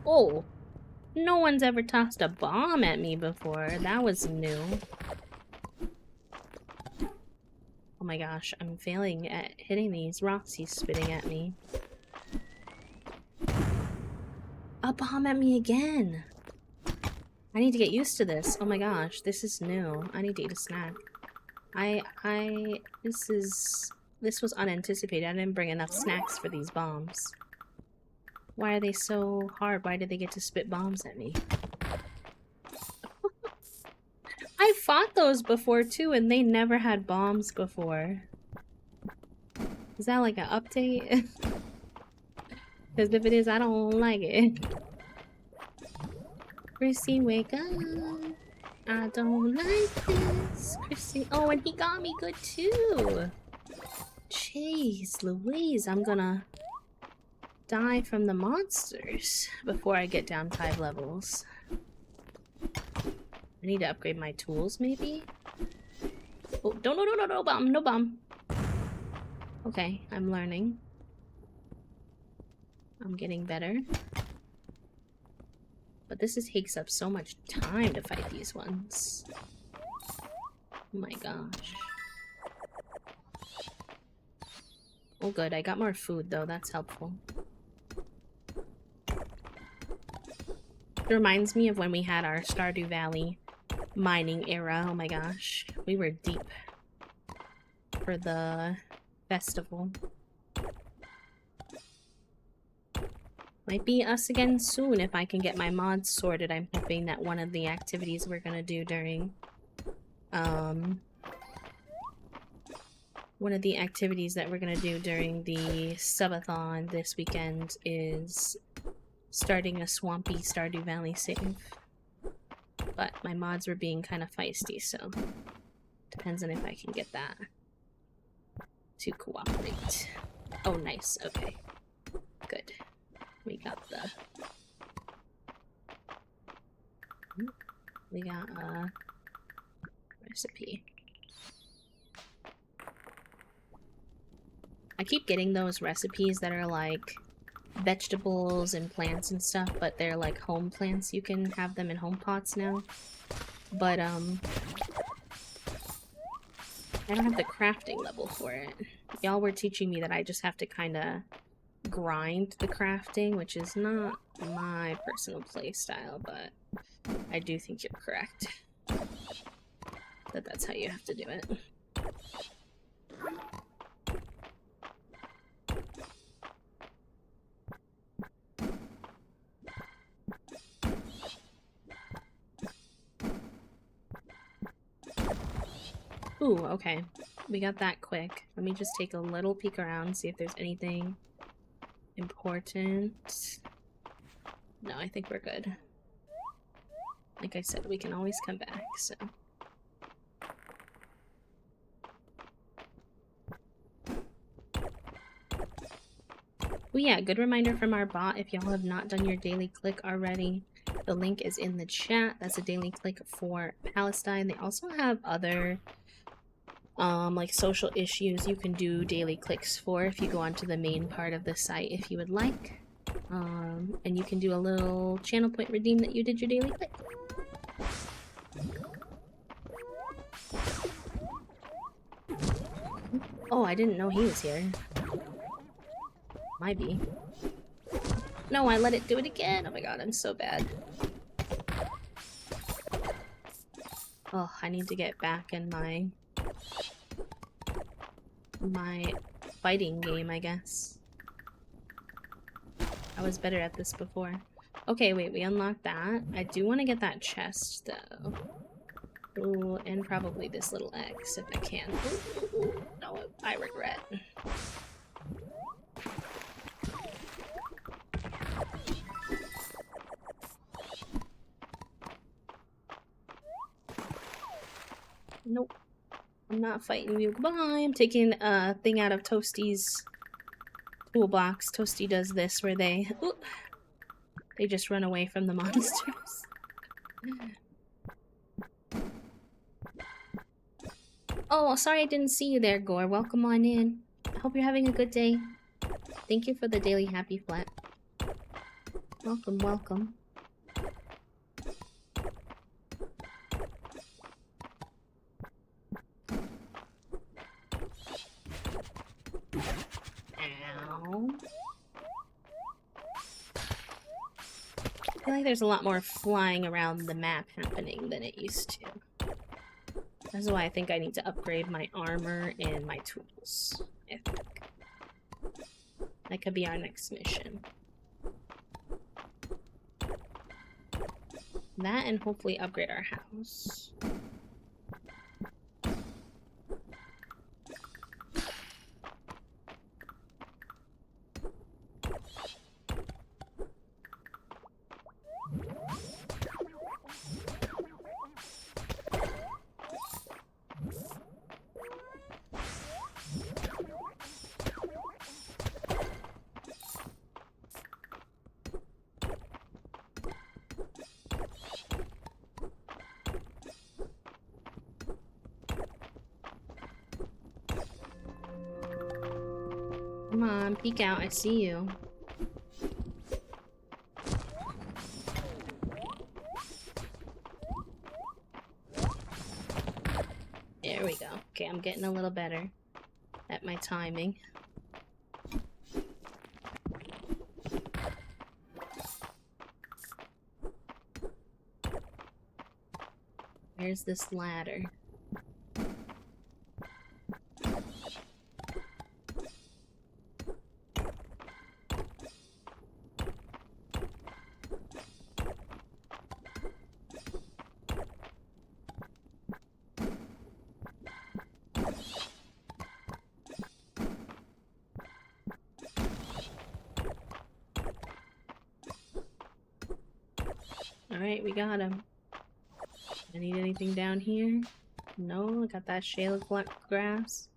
Oh! No one's ever tossed a bomb at me before. That was new. Oh my gosh, I'm failing at hitting these rocks he's spitting at me. A bomb at me again! I need to get used to this. Oh my gosh, this is new. I need to eat a snack. This was unanticipated. I didn't bring enough snacks for these bombs. Why are they so hard? Why did they get to spit bombs at me? I fought those before too, and they never had bombs before. Is that like an update? Because if it is, I don't like it. Chrissy, wake up. I don't like this. Chrissy. Oh, and he got me good too. Jeez Louise, I'm gonna die from the monsters before I get down 5 levels. I need to upgrade my tools, maybe? Oh, no bomb, no bomb. Okay, I'm learning. I'm getting better. But this takes up so much time to fight these ones. Oh my gosh. Oh good, I got more food though, that's helpful. It reminds me of when we had our Stardew Valley mining era. Oh my gosh, we were deep for the festival. Might be us again soon if I can get my mods sorted. I'm hoping that one of the activities we're gonna do during one of the activities that we're gonna do during the subathon this weekend is starting a swampy Stardew Valley save. But my mods were being kind of feisty, so depends on if I can get that to cooperate. Oh, nice. Okay. Good. We got the... We got, recipe. I keep getting those recipes that are like vegetables and plants and stuff, but they're like home plants. You can have them in home pots now. But I don't have the crafting level for it. Y'all were teaching me that I just have to kind of grind the crafting, which is not my personal play style, but I do think you're correct. That's how you have to do it. Ooh, okay. We got that quick. Let me just take a little peek around, see if there's anything important. No, I think we're good. Like I said, we can always come back, so. Oh yeah, good reminder from our bot, if y'all have not done your daily click already, the link is in the chat. That's a daily click for Palestine. They also have other like social issues you can do daily clicks for if you go onto the main part of the site if you would like. And you can do a little channel point redeem that you did your daily click. Oh, I didn't know he was here. Might be. No, I let it do it again. Oh my god, I'm so bad. Oh, I need to get back in my fighting game, I guess. I was better at this before. Okay, wait, we unlocked that. I do want to get that chest, though. Ooh, and probably this little X, if I can. Ooh, no, I regret. Nope. I'm not fighting you. Goodbye. I'm taking a thing out of Toasty's toolbox. Toasty does this where they just run away from the monsters. Oh, sorry I didn't see you there, Gore. Welcome on in. I hope you're having a good day. Thank you for the daily happy flat. Welcome, welcome. Ow. I feel like there's a lot more flying around the map happening than it used to. That's why I think I need to upgrade my armor and my tools. I think. That could be our next mission. That and hopefully upgrade our house. Come on, peek out, I see you. There we go. Okay, I'm getting a little better at my timing. Where's this ladder? Alright, we got him. I need anything down here? No, I got that shale grass.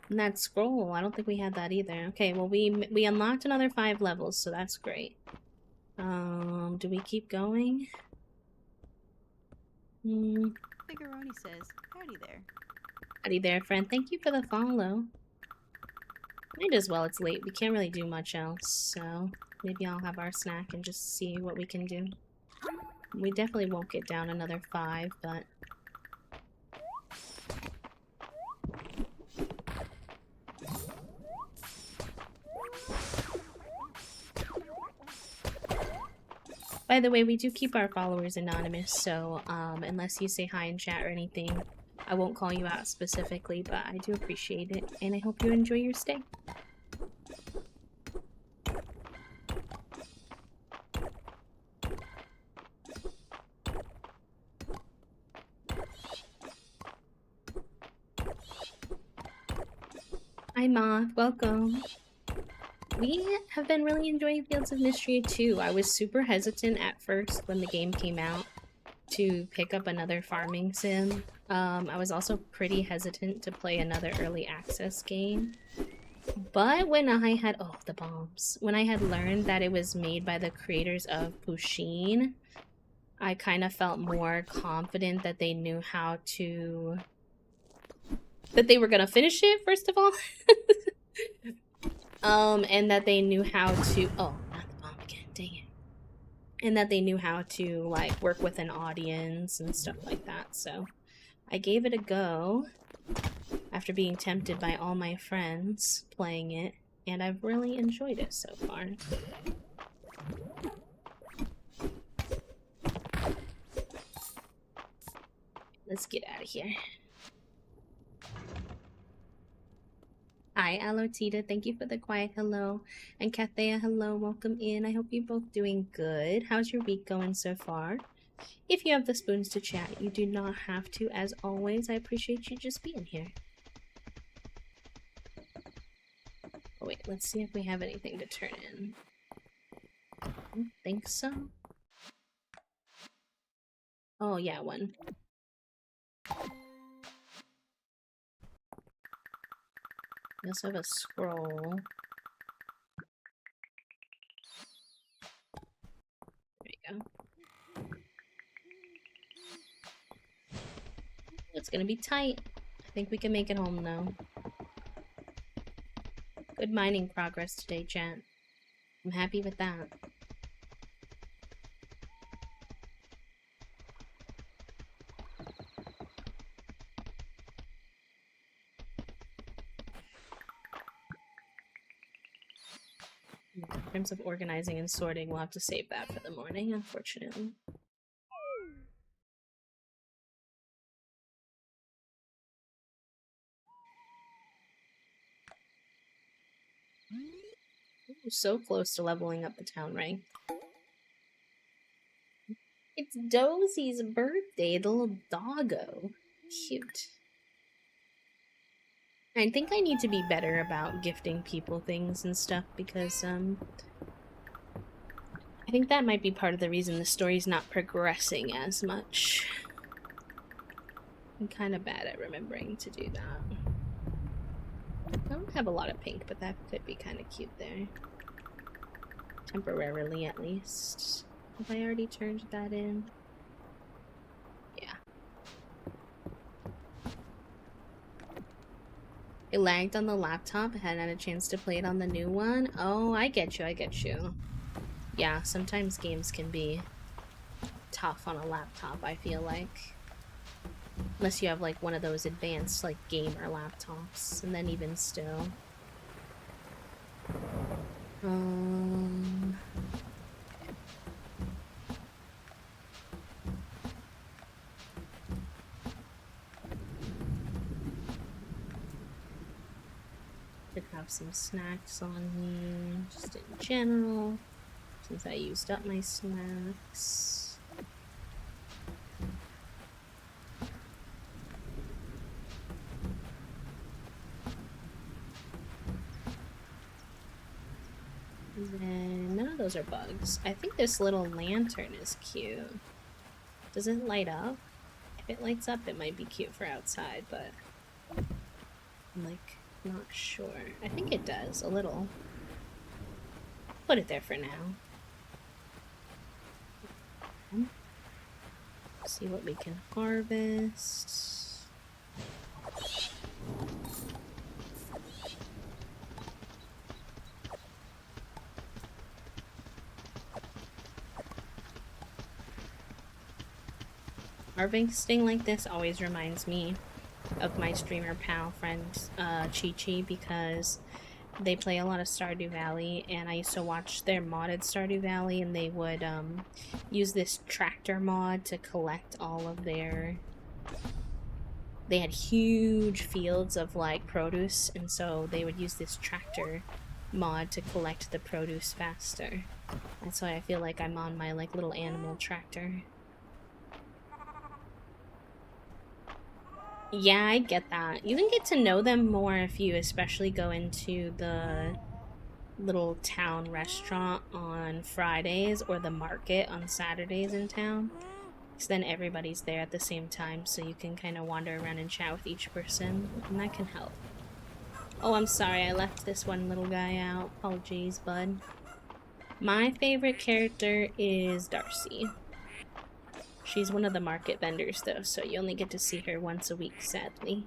And that scroll, I don't think we had that either. Okay, well we unlocked another 5 levels, so that's great. Do we keep going? Figuroni says, howdy there. Howdy there, friend. Thank you for the follow. Might as well, it's late. We can't really do much else, so maybe I'll have our snack and just see what we can do. We definitely won't get down another 5, but... By the way, we do keep our followers anonymous, so unless you say hi in chat or anything, I won't call you out specifically, but I do appreciate it, and I hope you enjoy your stay. Hi Moth, welcome. We have been really enjoying Fields of Mystery too. I was super hesitant at first when the game came out to pick up another farming sim. I was also pretty hesitant to play another early access game. But when I had, oh, the bombs. When I had learned that it was made by the creators of Pusheen, I kind of felt more confident that they knew how to, that they were gonna finish it, first of all. And that they knew how to, oh, not the bomb again, dang it. And that they knew how to, like, work with an audience and stuff like that, so I gave it a go after being tempted by all my friends playing it, and I've really enjoyed it so far. Let's get out of here. Hi, Alotita. Thank you for the quiet hello. And Kathea, hello. Welcome in. I hope you're both doing good. How's your week going so far? If you have the spoons to chat, you do not have to. As always, I appreciate you just being here. Oh, wait. Let's see if we have anything to turn in. I don't think so. Oh, yeah, one. We also have a scroll. There you go. It's gonna be tight. I think we can make it home, though. Good mining progress today, chat. I'm happy with that. In terms of organizing and sorting, we'll have to save that for the morning, unfortunately. Ooh, so close to leveling up the town rank. It's Dozie's birthday, the little doggo. Cute. I think I need to be better about gifting people things and stuff because, I think that might be part of the reason the story's not progressing as much. I'm kind of bad at remembering to do that. I don't have a lot of pink, but that could be kind of cute there. Temporarily, at least. Have I already turned that in? Yeah. It lagged on the laptop. I hadn't had a chance to play it on the new one. Oh, I get you, I get you. Yeah, sometimes games can be tough on a laptop, I feel like. Unless you have, like, one of those advanced, like, gamer laptops. And then even still. Could have some snacks on me, just in general, since I used up my snacks. And then none of those are bugs. I think this little lantern is cute. Does it light up? If it lights up, it might be cute for outside, but I'm like not sure. I think it does a little. Put it there for now. See what we can harvest. Harvesting like this always reminds me of my streamer pal friend Chi Chi, because they play a lot of Stardew Valley, and I used to watch their modded Stardew Valley, and they would use this tractor mod to collect all of their... They had huge fields of like produce, and so they would use this tractor mod to collect the produce faster. That's why I feel like I'm on my like little animal tractor. Yeah, I get that. You can get to know them more if you especially go into the little town restaurant on Fridays or the market on Saturdays in town. Because then everybody's there at the same time, so you can kind of wander around and chat with each person, and that can help. Oh, I'm sorry, I left this one little guy out. Apologies, bud. My favorite character is Darcy. She's one of the market vendors, though, so you only get to see her once a week, sadly.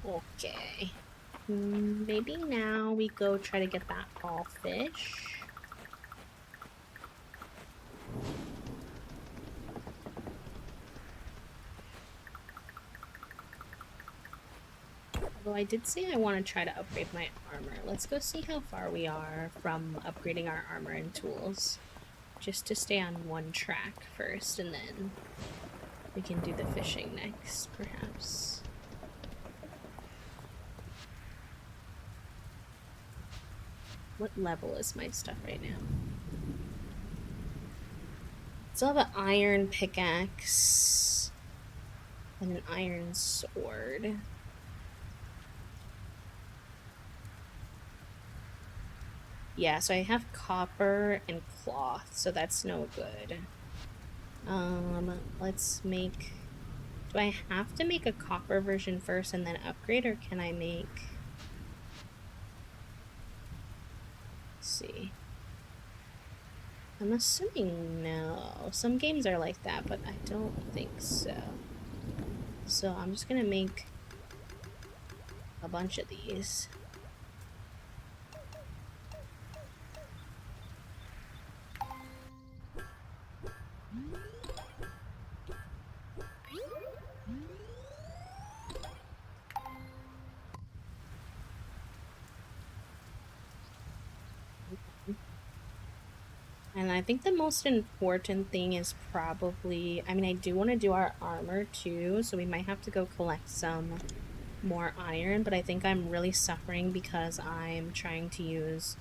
Okay. Maybe now we go try to get that all fish. Although I did say I want to try to upgrade my armor. Let's go see how far we are from upgrading our armor and tools. Just to stay on one track first, and then we can do the fishing next, perhaps. What level is my stuff right now? Still have an iron pickaxe and an iron sword. Yeah, so I have copper and cloth, so that's no good. Let's make... Do I have to make a copper version first and then upgrade, or can I make... Let's see. I'm assuming no. Some games are like that, but I don't think so. So I'm just gonna make a bunch of these. And I think the most important thing is probably, I mean, I do want to do our armor too, so we might have to go collect some more iron, but I think I'm really suffering because I'm trying to use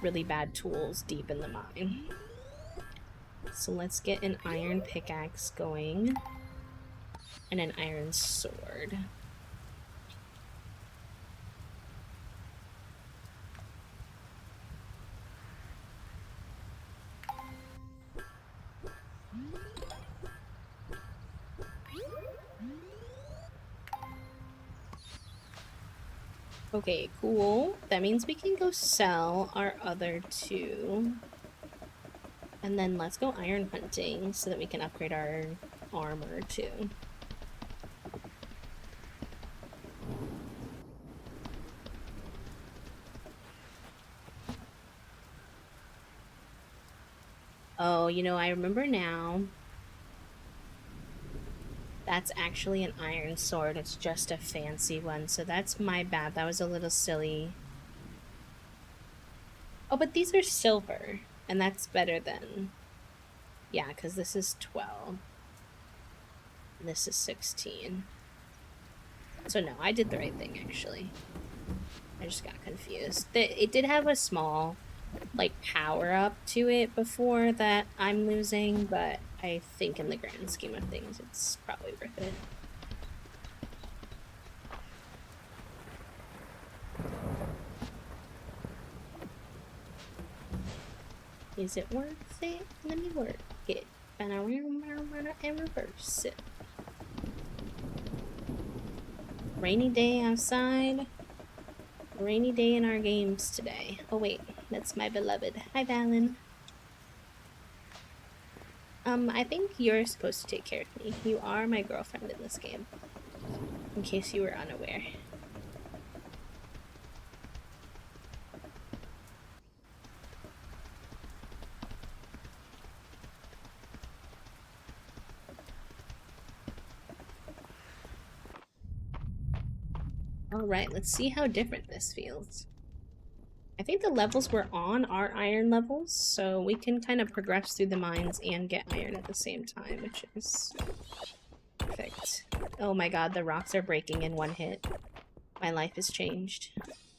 really bad tools deep in the mine. So let's get an iron pickaxe going and an iron sword. Okay, cool. That means we can go sell our other two. And then let's go iron hunting so that we can upgrade our armor too. Oh, you know, I remember now. That's actually an iron sword. It's just a fancy one, so that's my bad. That was a little silly. Oh, but these are silver, and that's better than... Yeah, because this is 12. And this is 16. So no, I did the right thing, actually. I just got confused. It did have a small, like, power-up to it before that I'm losing, but I think in the grand scheme of things, it's probably worth it. Is it worth it? Let me work it. And reverse it. Rainy day outside. Rainy day in our games today. Oh wait, that's my beloved. Hi, Valen. I think you're supposed to take care of me. You are my girlfriend in this game. In case you were unaware. Alright, let's see how different this feels. I think the levels we're on are iron levels, so we can kind of progress through the mines and get iron at the same time, which is perfect. Oh my god, the rocks are breaking in one hit. My life has changed.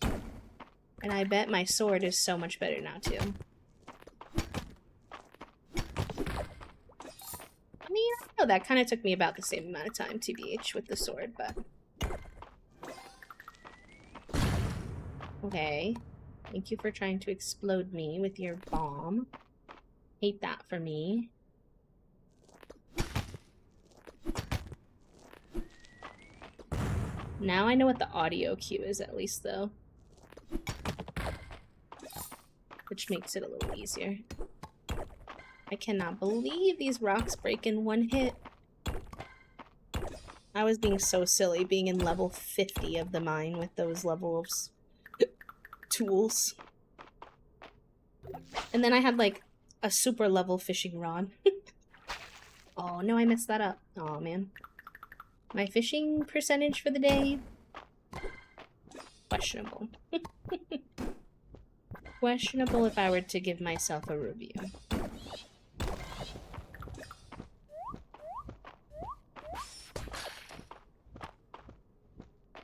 And I bet my sword is so much better now, too. I mean, I don't know, that kind of took me about the same amount of time, TBH, with the sword, but... Okay. Thank you for trying to explode me with your bomb. Hate that for me. Now I know what the audio cue is, at least, though. Which makes it a little easier. I cannot believe these rocks break in one hit. I was being so silly, being in level 50 of the mine with those levels tools. And then I had, like, a super level fishing rod. Oh, no, I messed that up. Oh, man. My fishing percentage for the day? Questionable. Questionable if I were to give myself a review.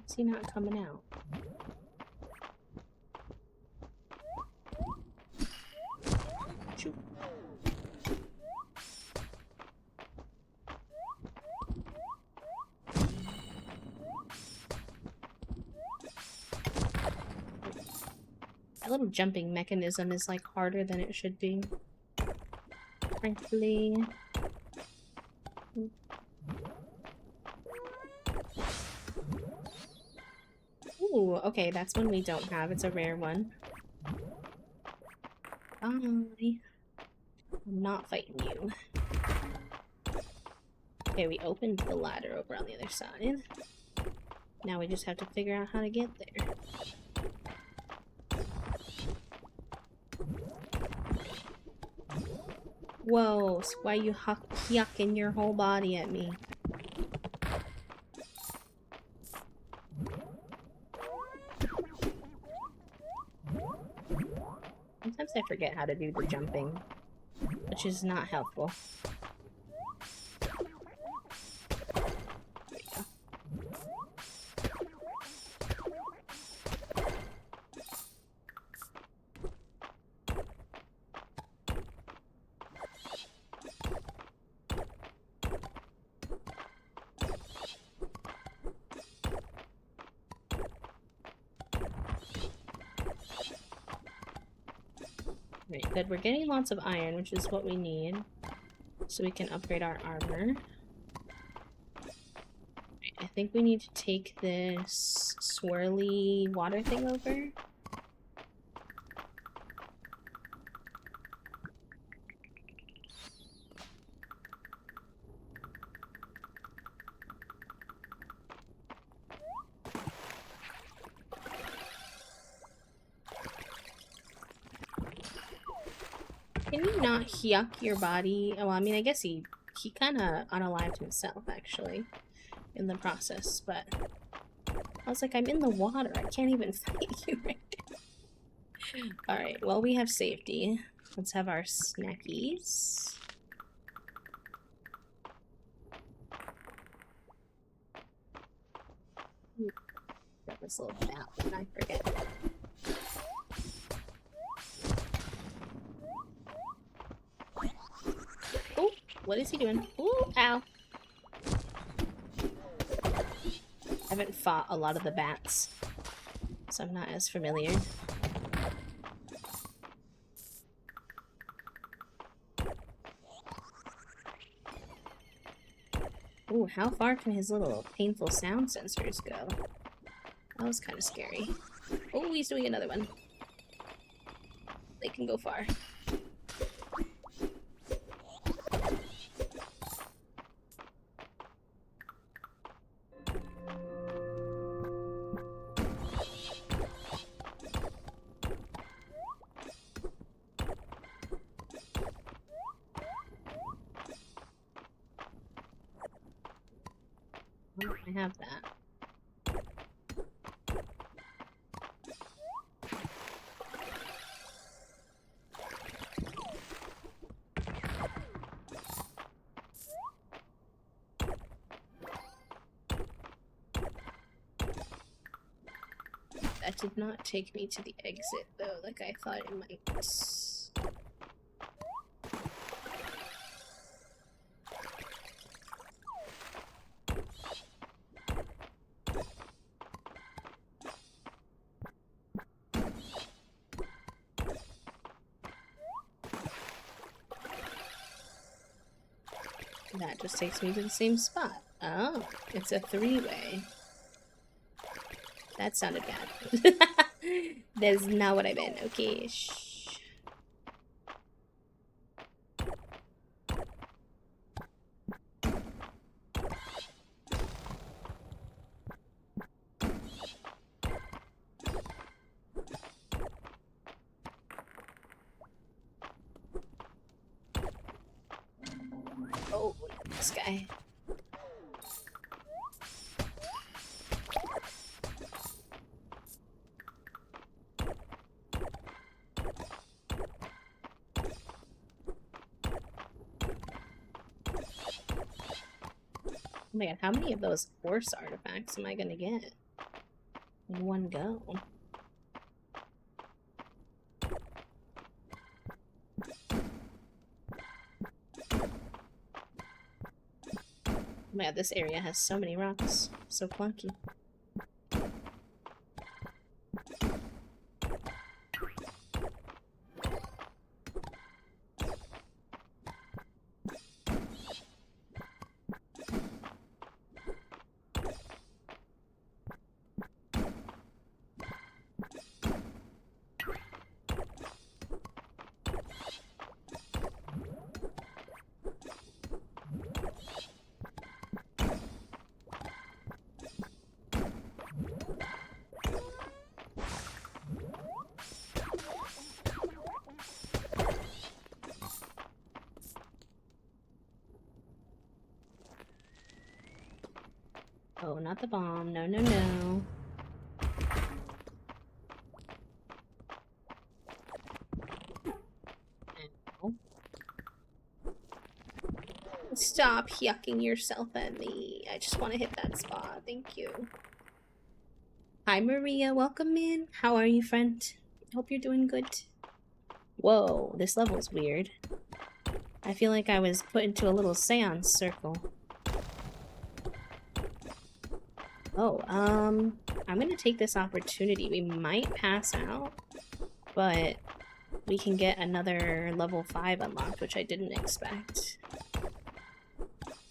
Is he not coming out? Shoot. That little jumping mechanism is like harder than it should be. Frankly. Ooh, okay, that's one we don't have. It's a rare one. Bye. I'm not fighting you. Okay, we opened the ladder over on the other side. Now we just have to figure out how to get there. Whoa, why you yucking your whole body at me? Sometimes I forget how to do the jumping, which is not helpful. Right, good. We're getting lots of iron, which is what we need, so we can upgrade our armor. Right, I think we need to take this swirly water thing over. Can you not yuck your body? Oh, well, I mean, I guess he He kind of unalived himself, actually, in the process, but I was like, I'm in the water. I can't even fight you right now. Alright, well, we have safety. Let's have our snackies. Got this little bat when I forget. Oh, what is he doing? Ooh, ow. I haven't fought a lot of the bats, so I'm not as familiar. Ooh, how far can his little painful sound sensors go? That was kind of scary. Oh, he's doing another one. They can go far. Oh, I have that. That did not take me to the exit, though, like I thought it might. That just takes me to the same spot. Oh, it's a three-way. That sounded bad. That's not what I meant. Okay, shh. Oh, this guy. Oh my god, how many of those horse artifacts am I gonna get in one go? Oh my god, this area has so many rocks. So clunky. Oh, not the bomb. No, no, no. Ow. Stop yucking yourself at me. I just want to hit that spot. Thank you. Hi, Maria. Welcome in. How are you, friend? Hope you're doing good. Whoa, this level's weird. I feel like I was put into a little seance circle. Oh, I'm gonna take this opportunity. We might pass out, but we can get another level 5 unlocked, which I didn't expect.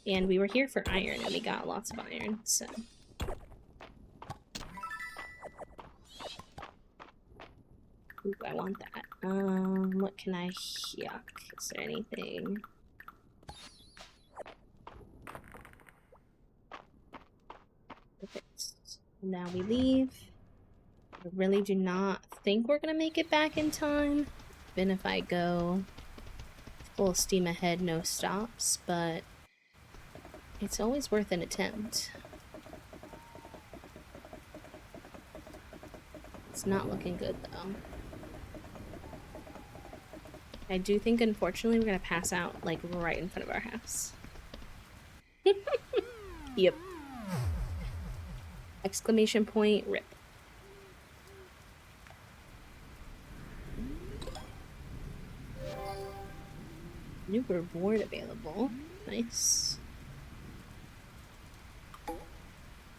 And we were here for iron, and we got lots of iron, so... Ooh, I want that. What can I... Yuck. Is there anything... Perfect. Now we leave. I really do not think we're gonna make it back in time. Even if I go full steam ahead, no stops, but It's always worth an attempt. It's not looking good, though. I do think, unfortunately, we're gonna pass out, like, right in front of our house. Yep. Exclamation point, rip. New reward available. Nice.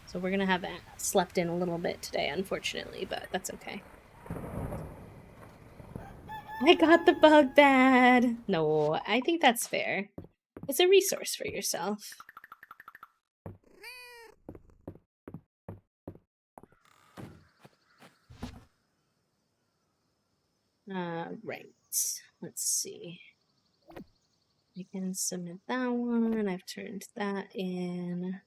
So we're gonna have slept in a little bit today, unfortunately, but that's okay. I got the bug bad. No, I think that's fair. It's a resource for yourself. Right. Let's see. I can submit that one. I've turned that in.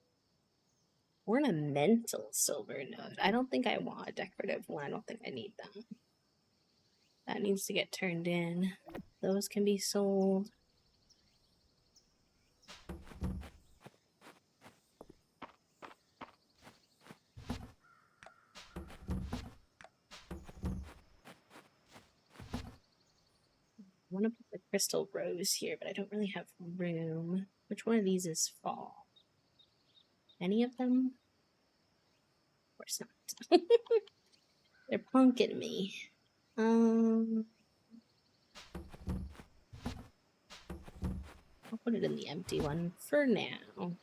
Ornamental silver node. I don't think I want a decorative one. I don't think I need that. That needs to get turned in. Those can be sold. I want to put the crystal rose here, but I don't really have room. Which one of these is fall? Any of them? Of course not. They're punking me. I'll put it in the empty one for now.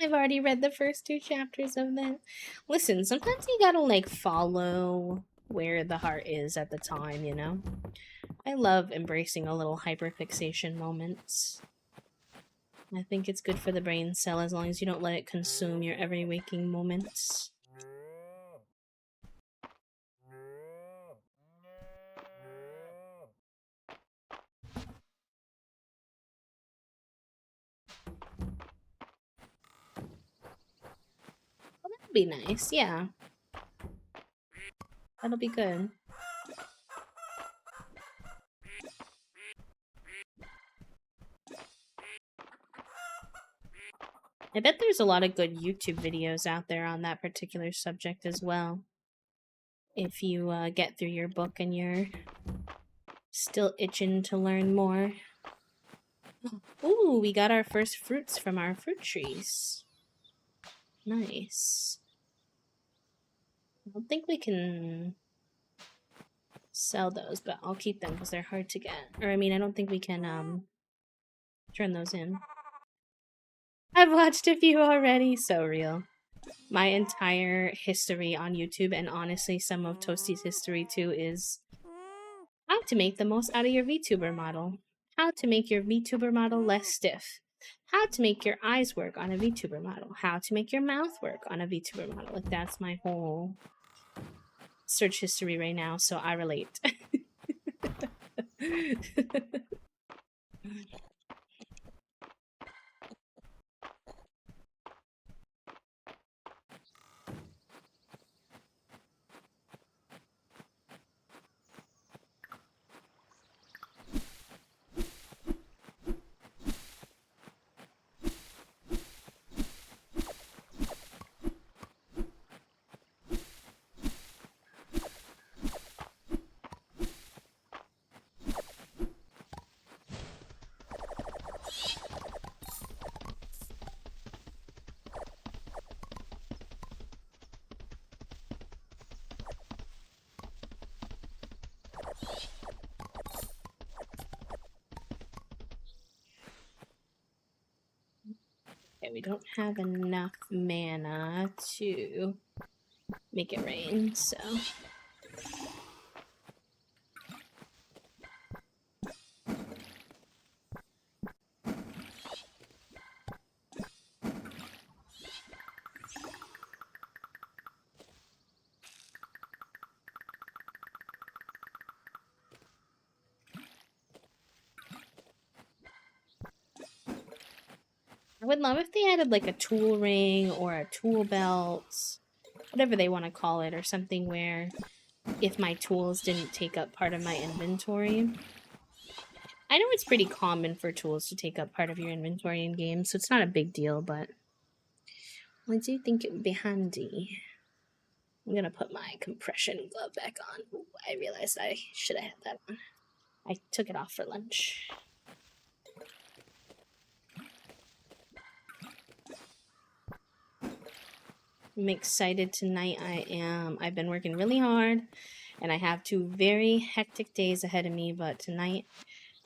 I've already read the first 2 chapters of that. Listen, sometimes you gotta, like, follow where the heart is at the time, you know? I love embracing a little hyperfixation moments. I think it's good for the brain cell as long as you don't let it consume your every waking moments. Well, that'd be nice, yeah. That'll be good. I bet there's a lot of good YouTube videos out there on that particular subject as well. If you get through your book and you're still itching to learn more. Ooh, we got our first fruits from our fruit trees. Nice. I don't think we can sell those, but I'll keep them because they're hard to get. Or, I mean, I don't think we can turn those in. I've watched a few already. So real. My entire history on YouTube, and honestly some of Toasty's history too, is how to make the most out of your VTuber model. How to make your VTuber model less stiff. How to make your eyes work on a VTuber model. How to make your mouth work on a VTuber model. Like, that's my whole search history right now, so I relate. Okay, we don't have enough mana to make it rain, so... I would love if they added like a tool ring or a tool belt, whatever they want to call it, or something where if my tools didn't take up part of my inventory. I know it's pretty common for tools to take up part of your inventory in games, so it's not a big deal, but I do think it would be handy. I'm gonna put my compression glove back on. Ooh, I realized I should have had that on. I took it off for lunch. I'm excited tonight. I've been working really hard and I have 2 very hectic days ahead of me, but tonight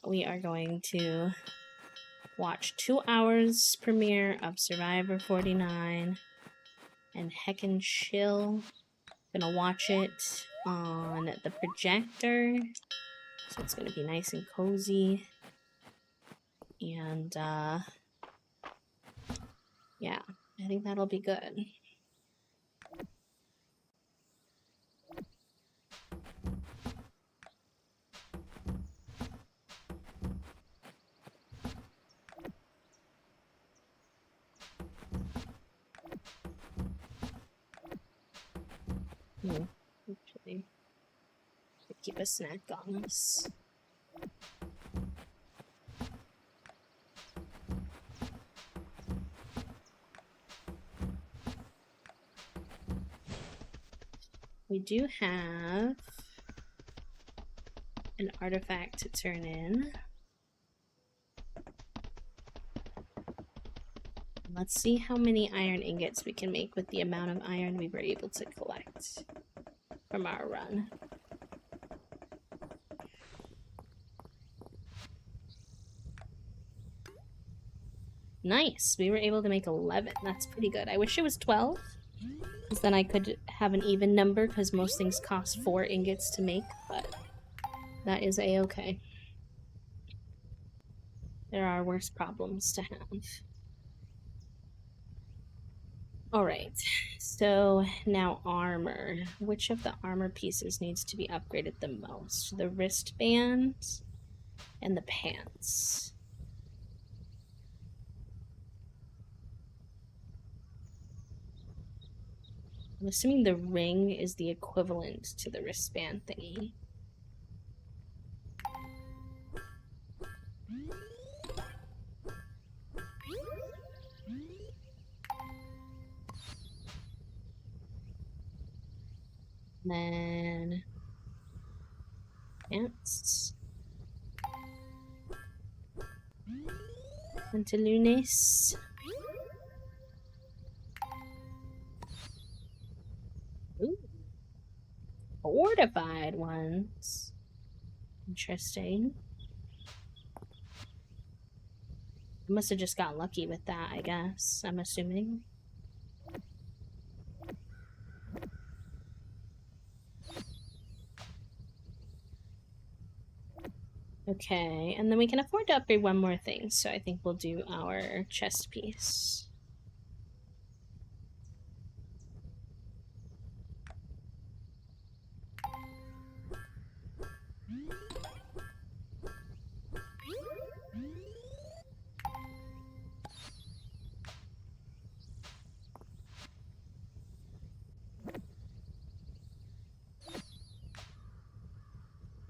we are going to watch 2 hours premiere of Survivor 49 and heckin' chill. Gonna watch it on the projector, so it's gonna be nice and cozy. And yeah, I think that'll be good. Actually, keep a snack on us. We do have an artifact to turn in. Let's see how many iron ingots we can make with the amount of iron we were able to collect from our run. Nice, we were able to make 11. That's pretty good. I wish it was 12, because then I could have an even number, because most things cost 4 ingots to make, but that is a-okay. There are worse problems to have. Alright, so now armor. Which of the armor pieces needs to be upgraded the most? The wristband and the pants. I'm assuming the ring is the equivalent to the wristband thingy. Then pants. Pantalones. Ooh. Fortified ones. Interesting. I must have just got lucky with that, I guess. I'm assuming. Okay, and then we can afford to upgrade one more thing, so I think we'll do our chest piece.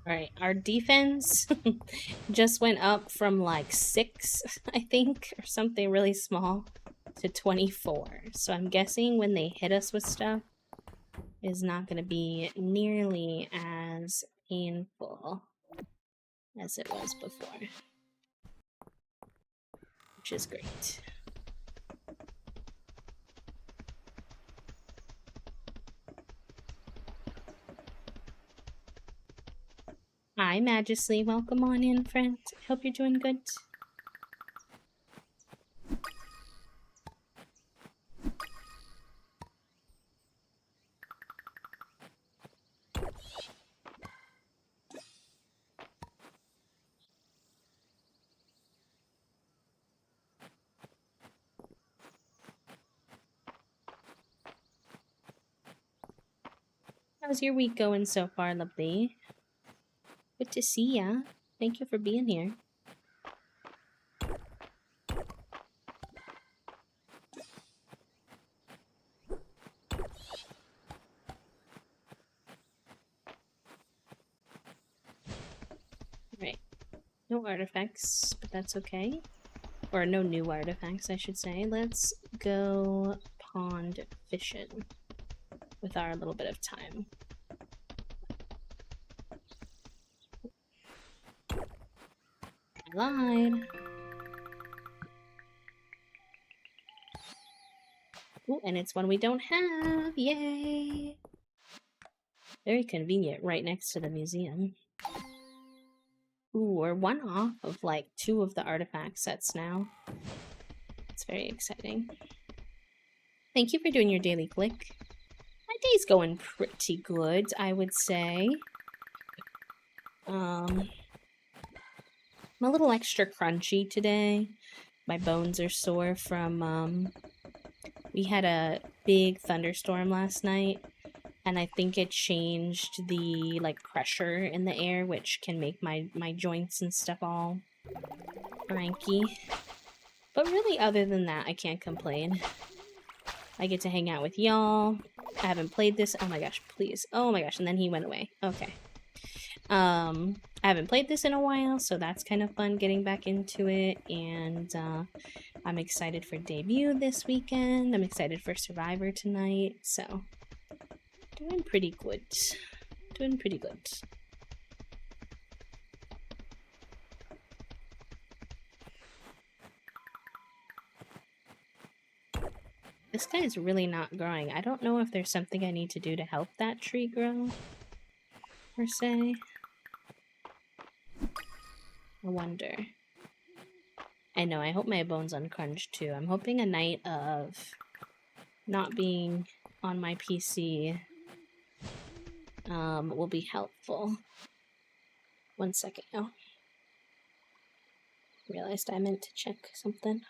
Alright, our defense just went up from like 6, I think, or something really small, to 24. So I'm guessing when they hit us with stuff, is not going to be nearly as painful as it was before, which is great. Hi, Majesty. Welcome on in, friend. Hope you're doing good. How's your week going so far, lovely? Good to see ya. Thank you for being here. No artifacts, but that's okay. Or no new artifacts, I should say. Let's go pond fishing with our little bit of time. I lied. Ooh, and it's one we don't have. Yay! Very convenient, right next to the museum. Ooh, we're one off of like 2 of the artifact sets now. It's very exciting. Thank you for doing your daily click. My day's going pretty good, I would say. I'm a little extra crunchy today. My bones are sore from, we had a big thunderstorm last night, and I think it changed the, like, pressure in the air, which can make my joints and stuff all cranky. But really, other than that, I can't complain. I get to hang out with y'all. I haven't played this. Oh my gosh, please. Oh my gosh, and then he went away. Okay. I haven't played this in a while, so that's kind of fun getting back into it, and I'm excited for debut this weekend. I'm excited for Survivor tonight, so doing pretty good. Doing pretty good. This guy is really not growing. I don't know if there's something I need to do to help that tree grow, per se. I wonder. I know, I hope my bone's uncrunched too. I'm hoping a night of not being on my PC will be helpful. 1 second now. Realized I meant to check something.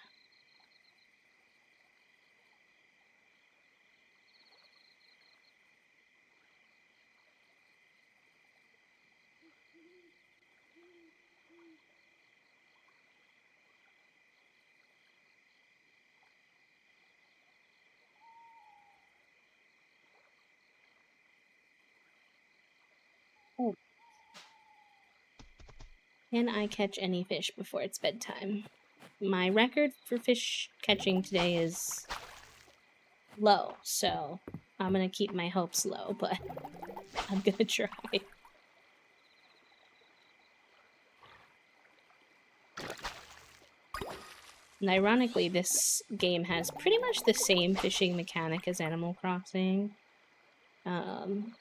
Oh. Can I catch any fish before it's bedtime? My record for fish catching today is low, so I'm gonna keep my hopes low, but I'm gonna try. And ironically, this game has pretty much the same fishing mechanic as Animal Crossing.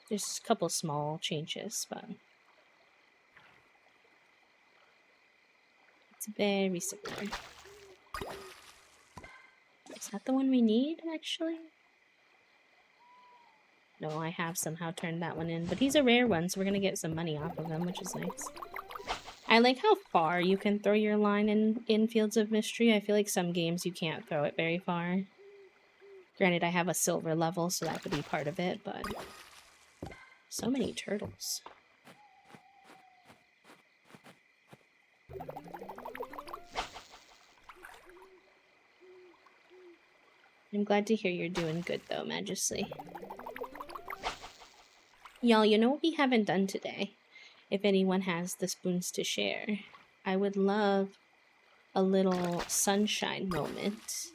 There's a couple small changes, but it's very similar. Is that the one we need, actually? No, I have somehow turned that one in, but he's a rare one, so we're gonna get some money off of him, which is nice. I like how far you can throw your line in Fields of Mystery. I feel like some games you can't throw it very far. Granted, I have a silver level, so that could be part of it, but... So many turtles. I'm glad to hear you're doing good, though, Majesty. Y'all, you know what we haven't done today? If anyone has the spoons to share, I would love a little sunshine moment.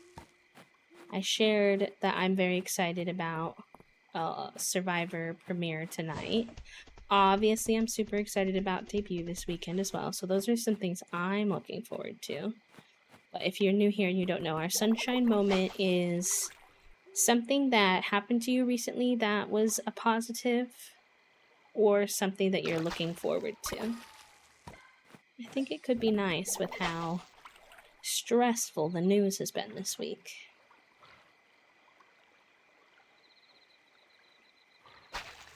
I shared that I'm very excited about Survivor premiere tonight. Obviously, I'm super excited about debut this weekend as well, so those are some things I'm looking forward to. But if you're new here and you don't know, our sunshine moment is something that happened to you recently that was a positive, or something that you're looking forward to. I think it could be nice with how stressful the news has been this week.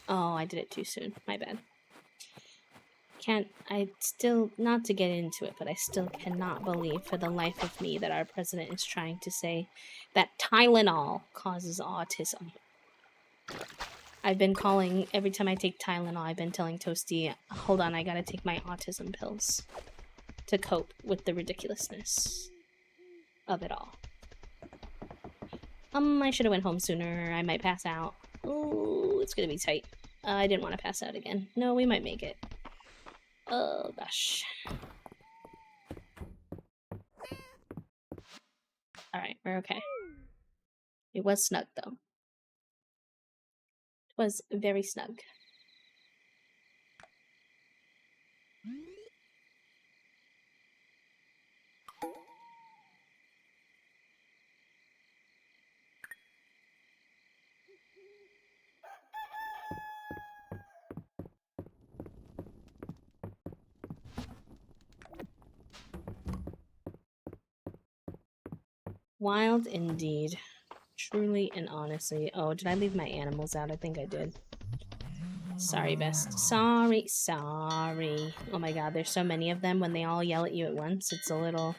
Oh, I did it too soon. My bad. Not to get into it, but I still cannot believe for the life of me that our president is trying to say that Tylenol causes autism. I've been calling, every time I take Tylenol, I've been telling Toasty, hold on, I gotta take my autism pills to cope with the ridiculousness of it all. I should have went home sooner. I might pass out. Ooh, it's gonna be tight. I didn't want to pass out again. No, we might make it. Oh, gosh. Alright, we're okay. It was snug, though. It was very snug. Wild indeed. Truly and honestly. Oh, did I leave my animals out? I think I did. Sorry, best. Sorry, sorry. Oh my god, there's so many of them. When they all yell at you at once, it's a little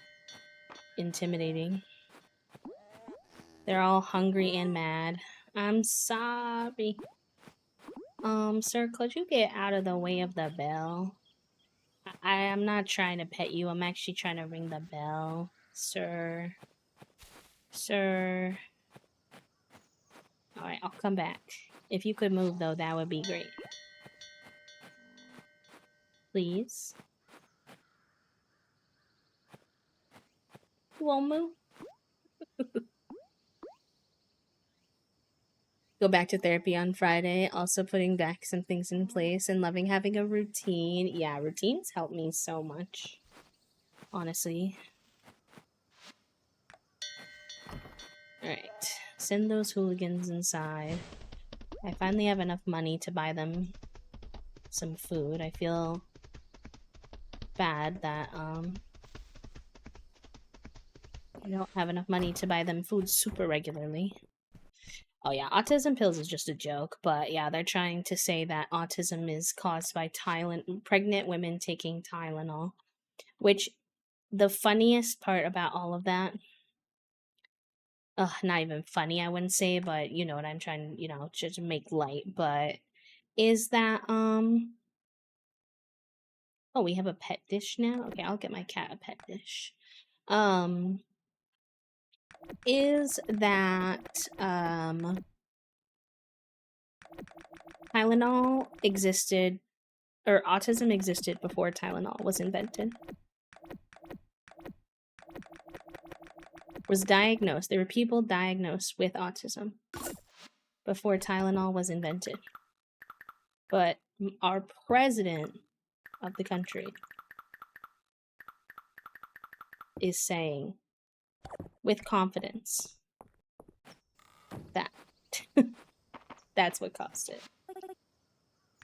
intimidating. They're all hungry and mad. I'm sorry. Sir, could you get out of the way of the bell? I am not trying to pet you. I'm actually trying to ring the bell. Sir. Sir. Alright, I'll come back. If you could move, though, that would be great. Please. You won't move? Go back to therapy on Friday. Also putting back some things in place and loving having a routine. Yeah, routines help me so much. Honestly. Alright. Send those hooligans inside. I finally have enough money to buy them some food. I feel bad that I don't have enough money to buy them food super regularly. Oh yeah, autism pills is just a joke, but yeah, they're trying to say that autism is caused by pregnant women taking Tylenol, which the funniest part about all of that, not even funny, I wouldn't say, but you know what I'm trying, just make light, but is that oh, we have a pet dish now? Okay, I'll get my cat a pet dish. Is that Tylenol existed, or autism existed before Tylenol was invented? Was diagnosed. There were people diagnosed with autism before Tylenol was invented. But our president of the country is saying with confidence that that's what caused it.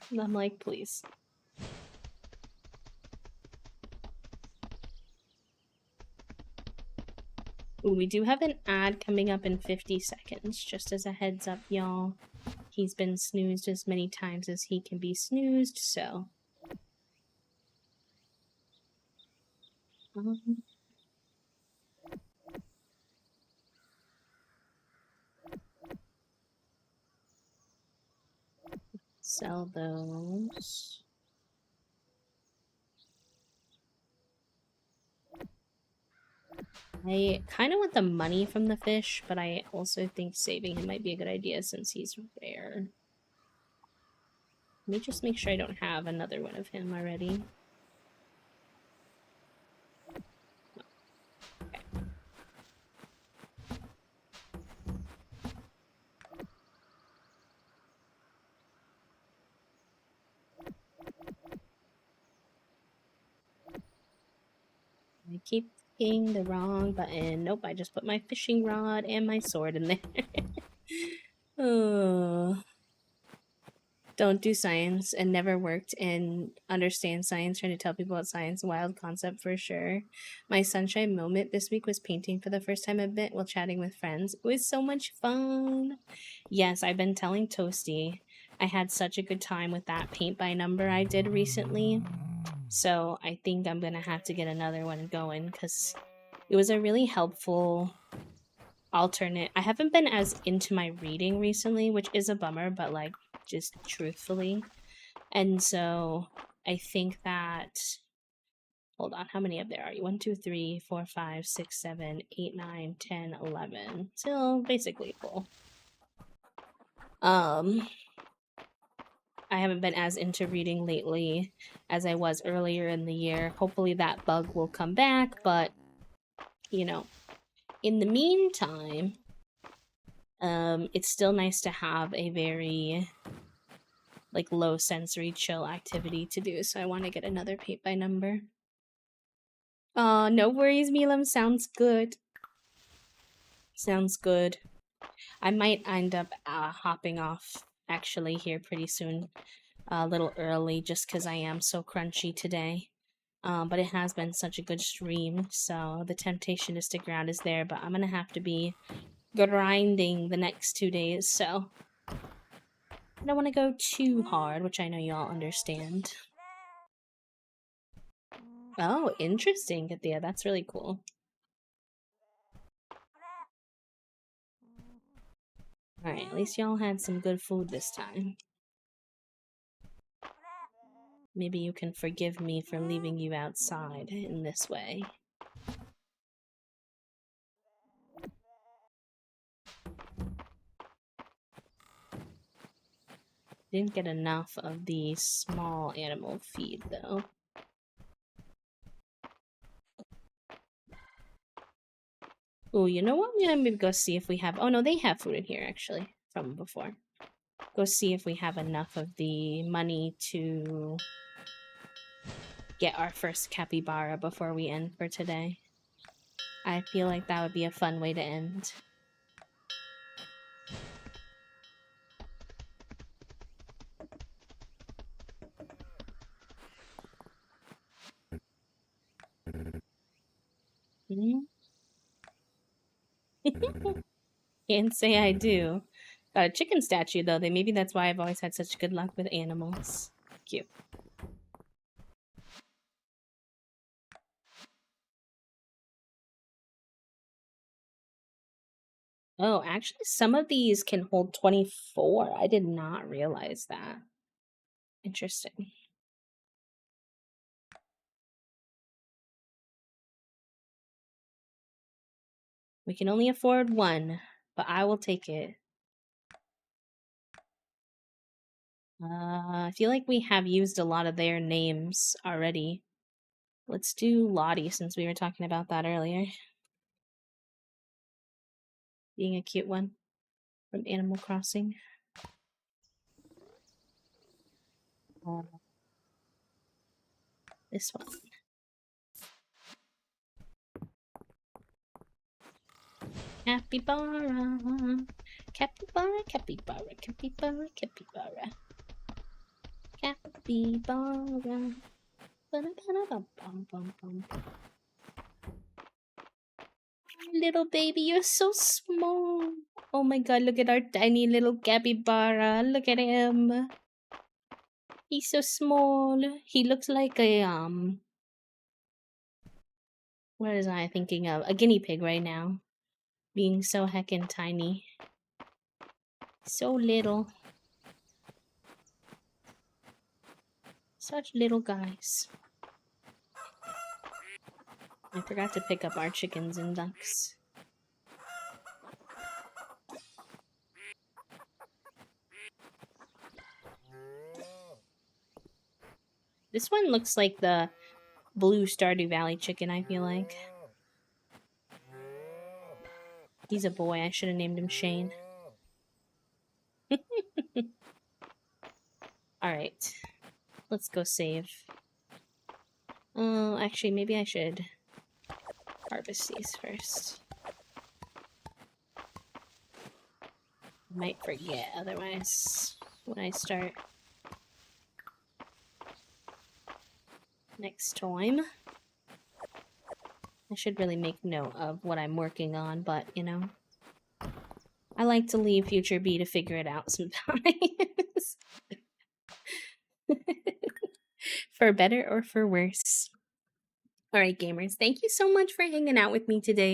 And I'm like, please. Ooh, we do have an ad coming up in 50 seconds, just as a heads up, y'all. He's been snoozed as many times as he can be snoozed, so. Sell those. I kind of want the money from the fish, but I also think saving him might be a good idea since he's rare. Let me just make sure I don't have another one of him already. Okay. I keep hitting the wrong button. Nope, I just put my fishing rod and my sword in there. Oh. Don't do science and never worked and understand science, trying to tell people about science. Wild concept for sure. My sunshine moment this week was painting for the first time a bit while chatting with friends. It was so much fun. Yes, I've been telling Toasty I had such a good time with that paint by number I did recently. So I think I'm gonna have to get another one going because it was a really helpful alternate. I haven't been as into my reading recently, which is a bummer, but like just truthfully. And so I think that, hold on, how many of there are you? 1, 2, 3, 4, 5, 6, 7, 8, 9, 10, 11. Still basically full. I haven't been as into reading lately as I was earlier in the year. Hopefully that bug will come back, but you know, in the meantime, it's still nice to have a very like low sensory chill activity to do, so I want to get another paint by number. No worries, Milam. Sounds good. Sounds good. I might end up hopping off actually here pretty soon, a little early, just because I am so crunchy today. But it has been such a good stream, so the temptation to stick around is there, but I'm gonna have to be grinding the next 2 days, so I don't want to go too hard, which I know you all understand. Oh, interesting, Katia. That's really cool. Alright, at least y'all had some good food this time. Maybe you can forgive me for leaving you outside in this way. Didn't get enough of the small animal feed, though. Oh, you know what? I'm gonna maybe go see if we have... Oh, no, they have food in here, actually, from before. Go see if we have enough of the money to get our first capybara before we end for today. I feel like that would be a fun way to end. Can't say I do. Got a chicken statue, though. Maybe that's why I've always had such good luck with animals. Cute. Oh, actually, some of these can hold 24. I did not realize that. Interesting. We can only afford one, but I will take it. I feel like we have used a lot of their names already. Let's do Lottie since we were talking about that earlier. Being a cute one from Animal Crossing. This one. Capybara. Capybara, capybara, capybara, capybara. Capybara. Little baby, you're so small. Oh my god, look at our tiny little capybara. Look at him. He's so small. He looks like a, what is I thinking of? A guinea pig right now. Being so heckin' tiny. So little. Such little guys. I forgot to pick up our chickens and ducks. This one looks like the blue Stardew Valley chicken, I feel like. He's a boy. I should have named him Shane. Alright. Let's go save. Oh, actually, maybe I should harvest these first. Might forget otherwise when I start next time. I should really make note of what I'm working on, but, you know, I like to leave future B to figure it out sometimes. For better or for worse. Alright, gamers, thank you so much for hanging out with me today.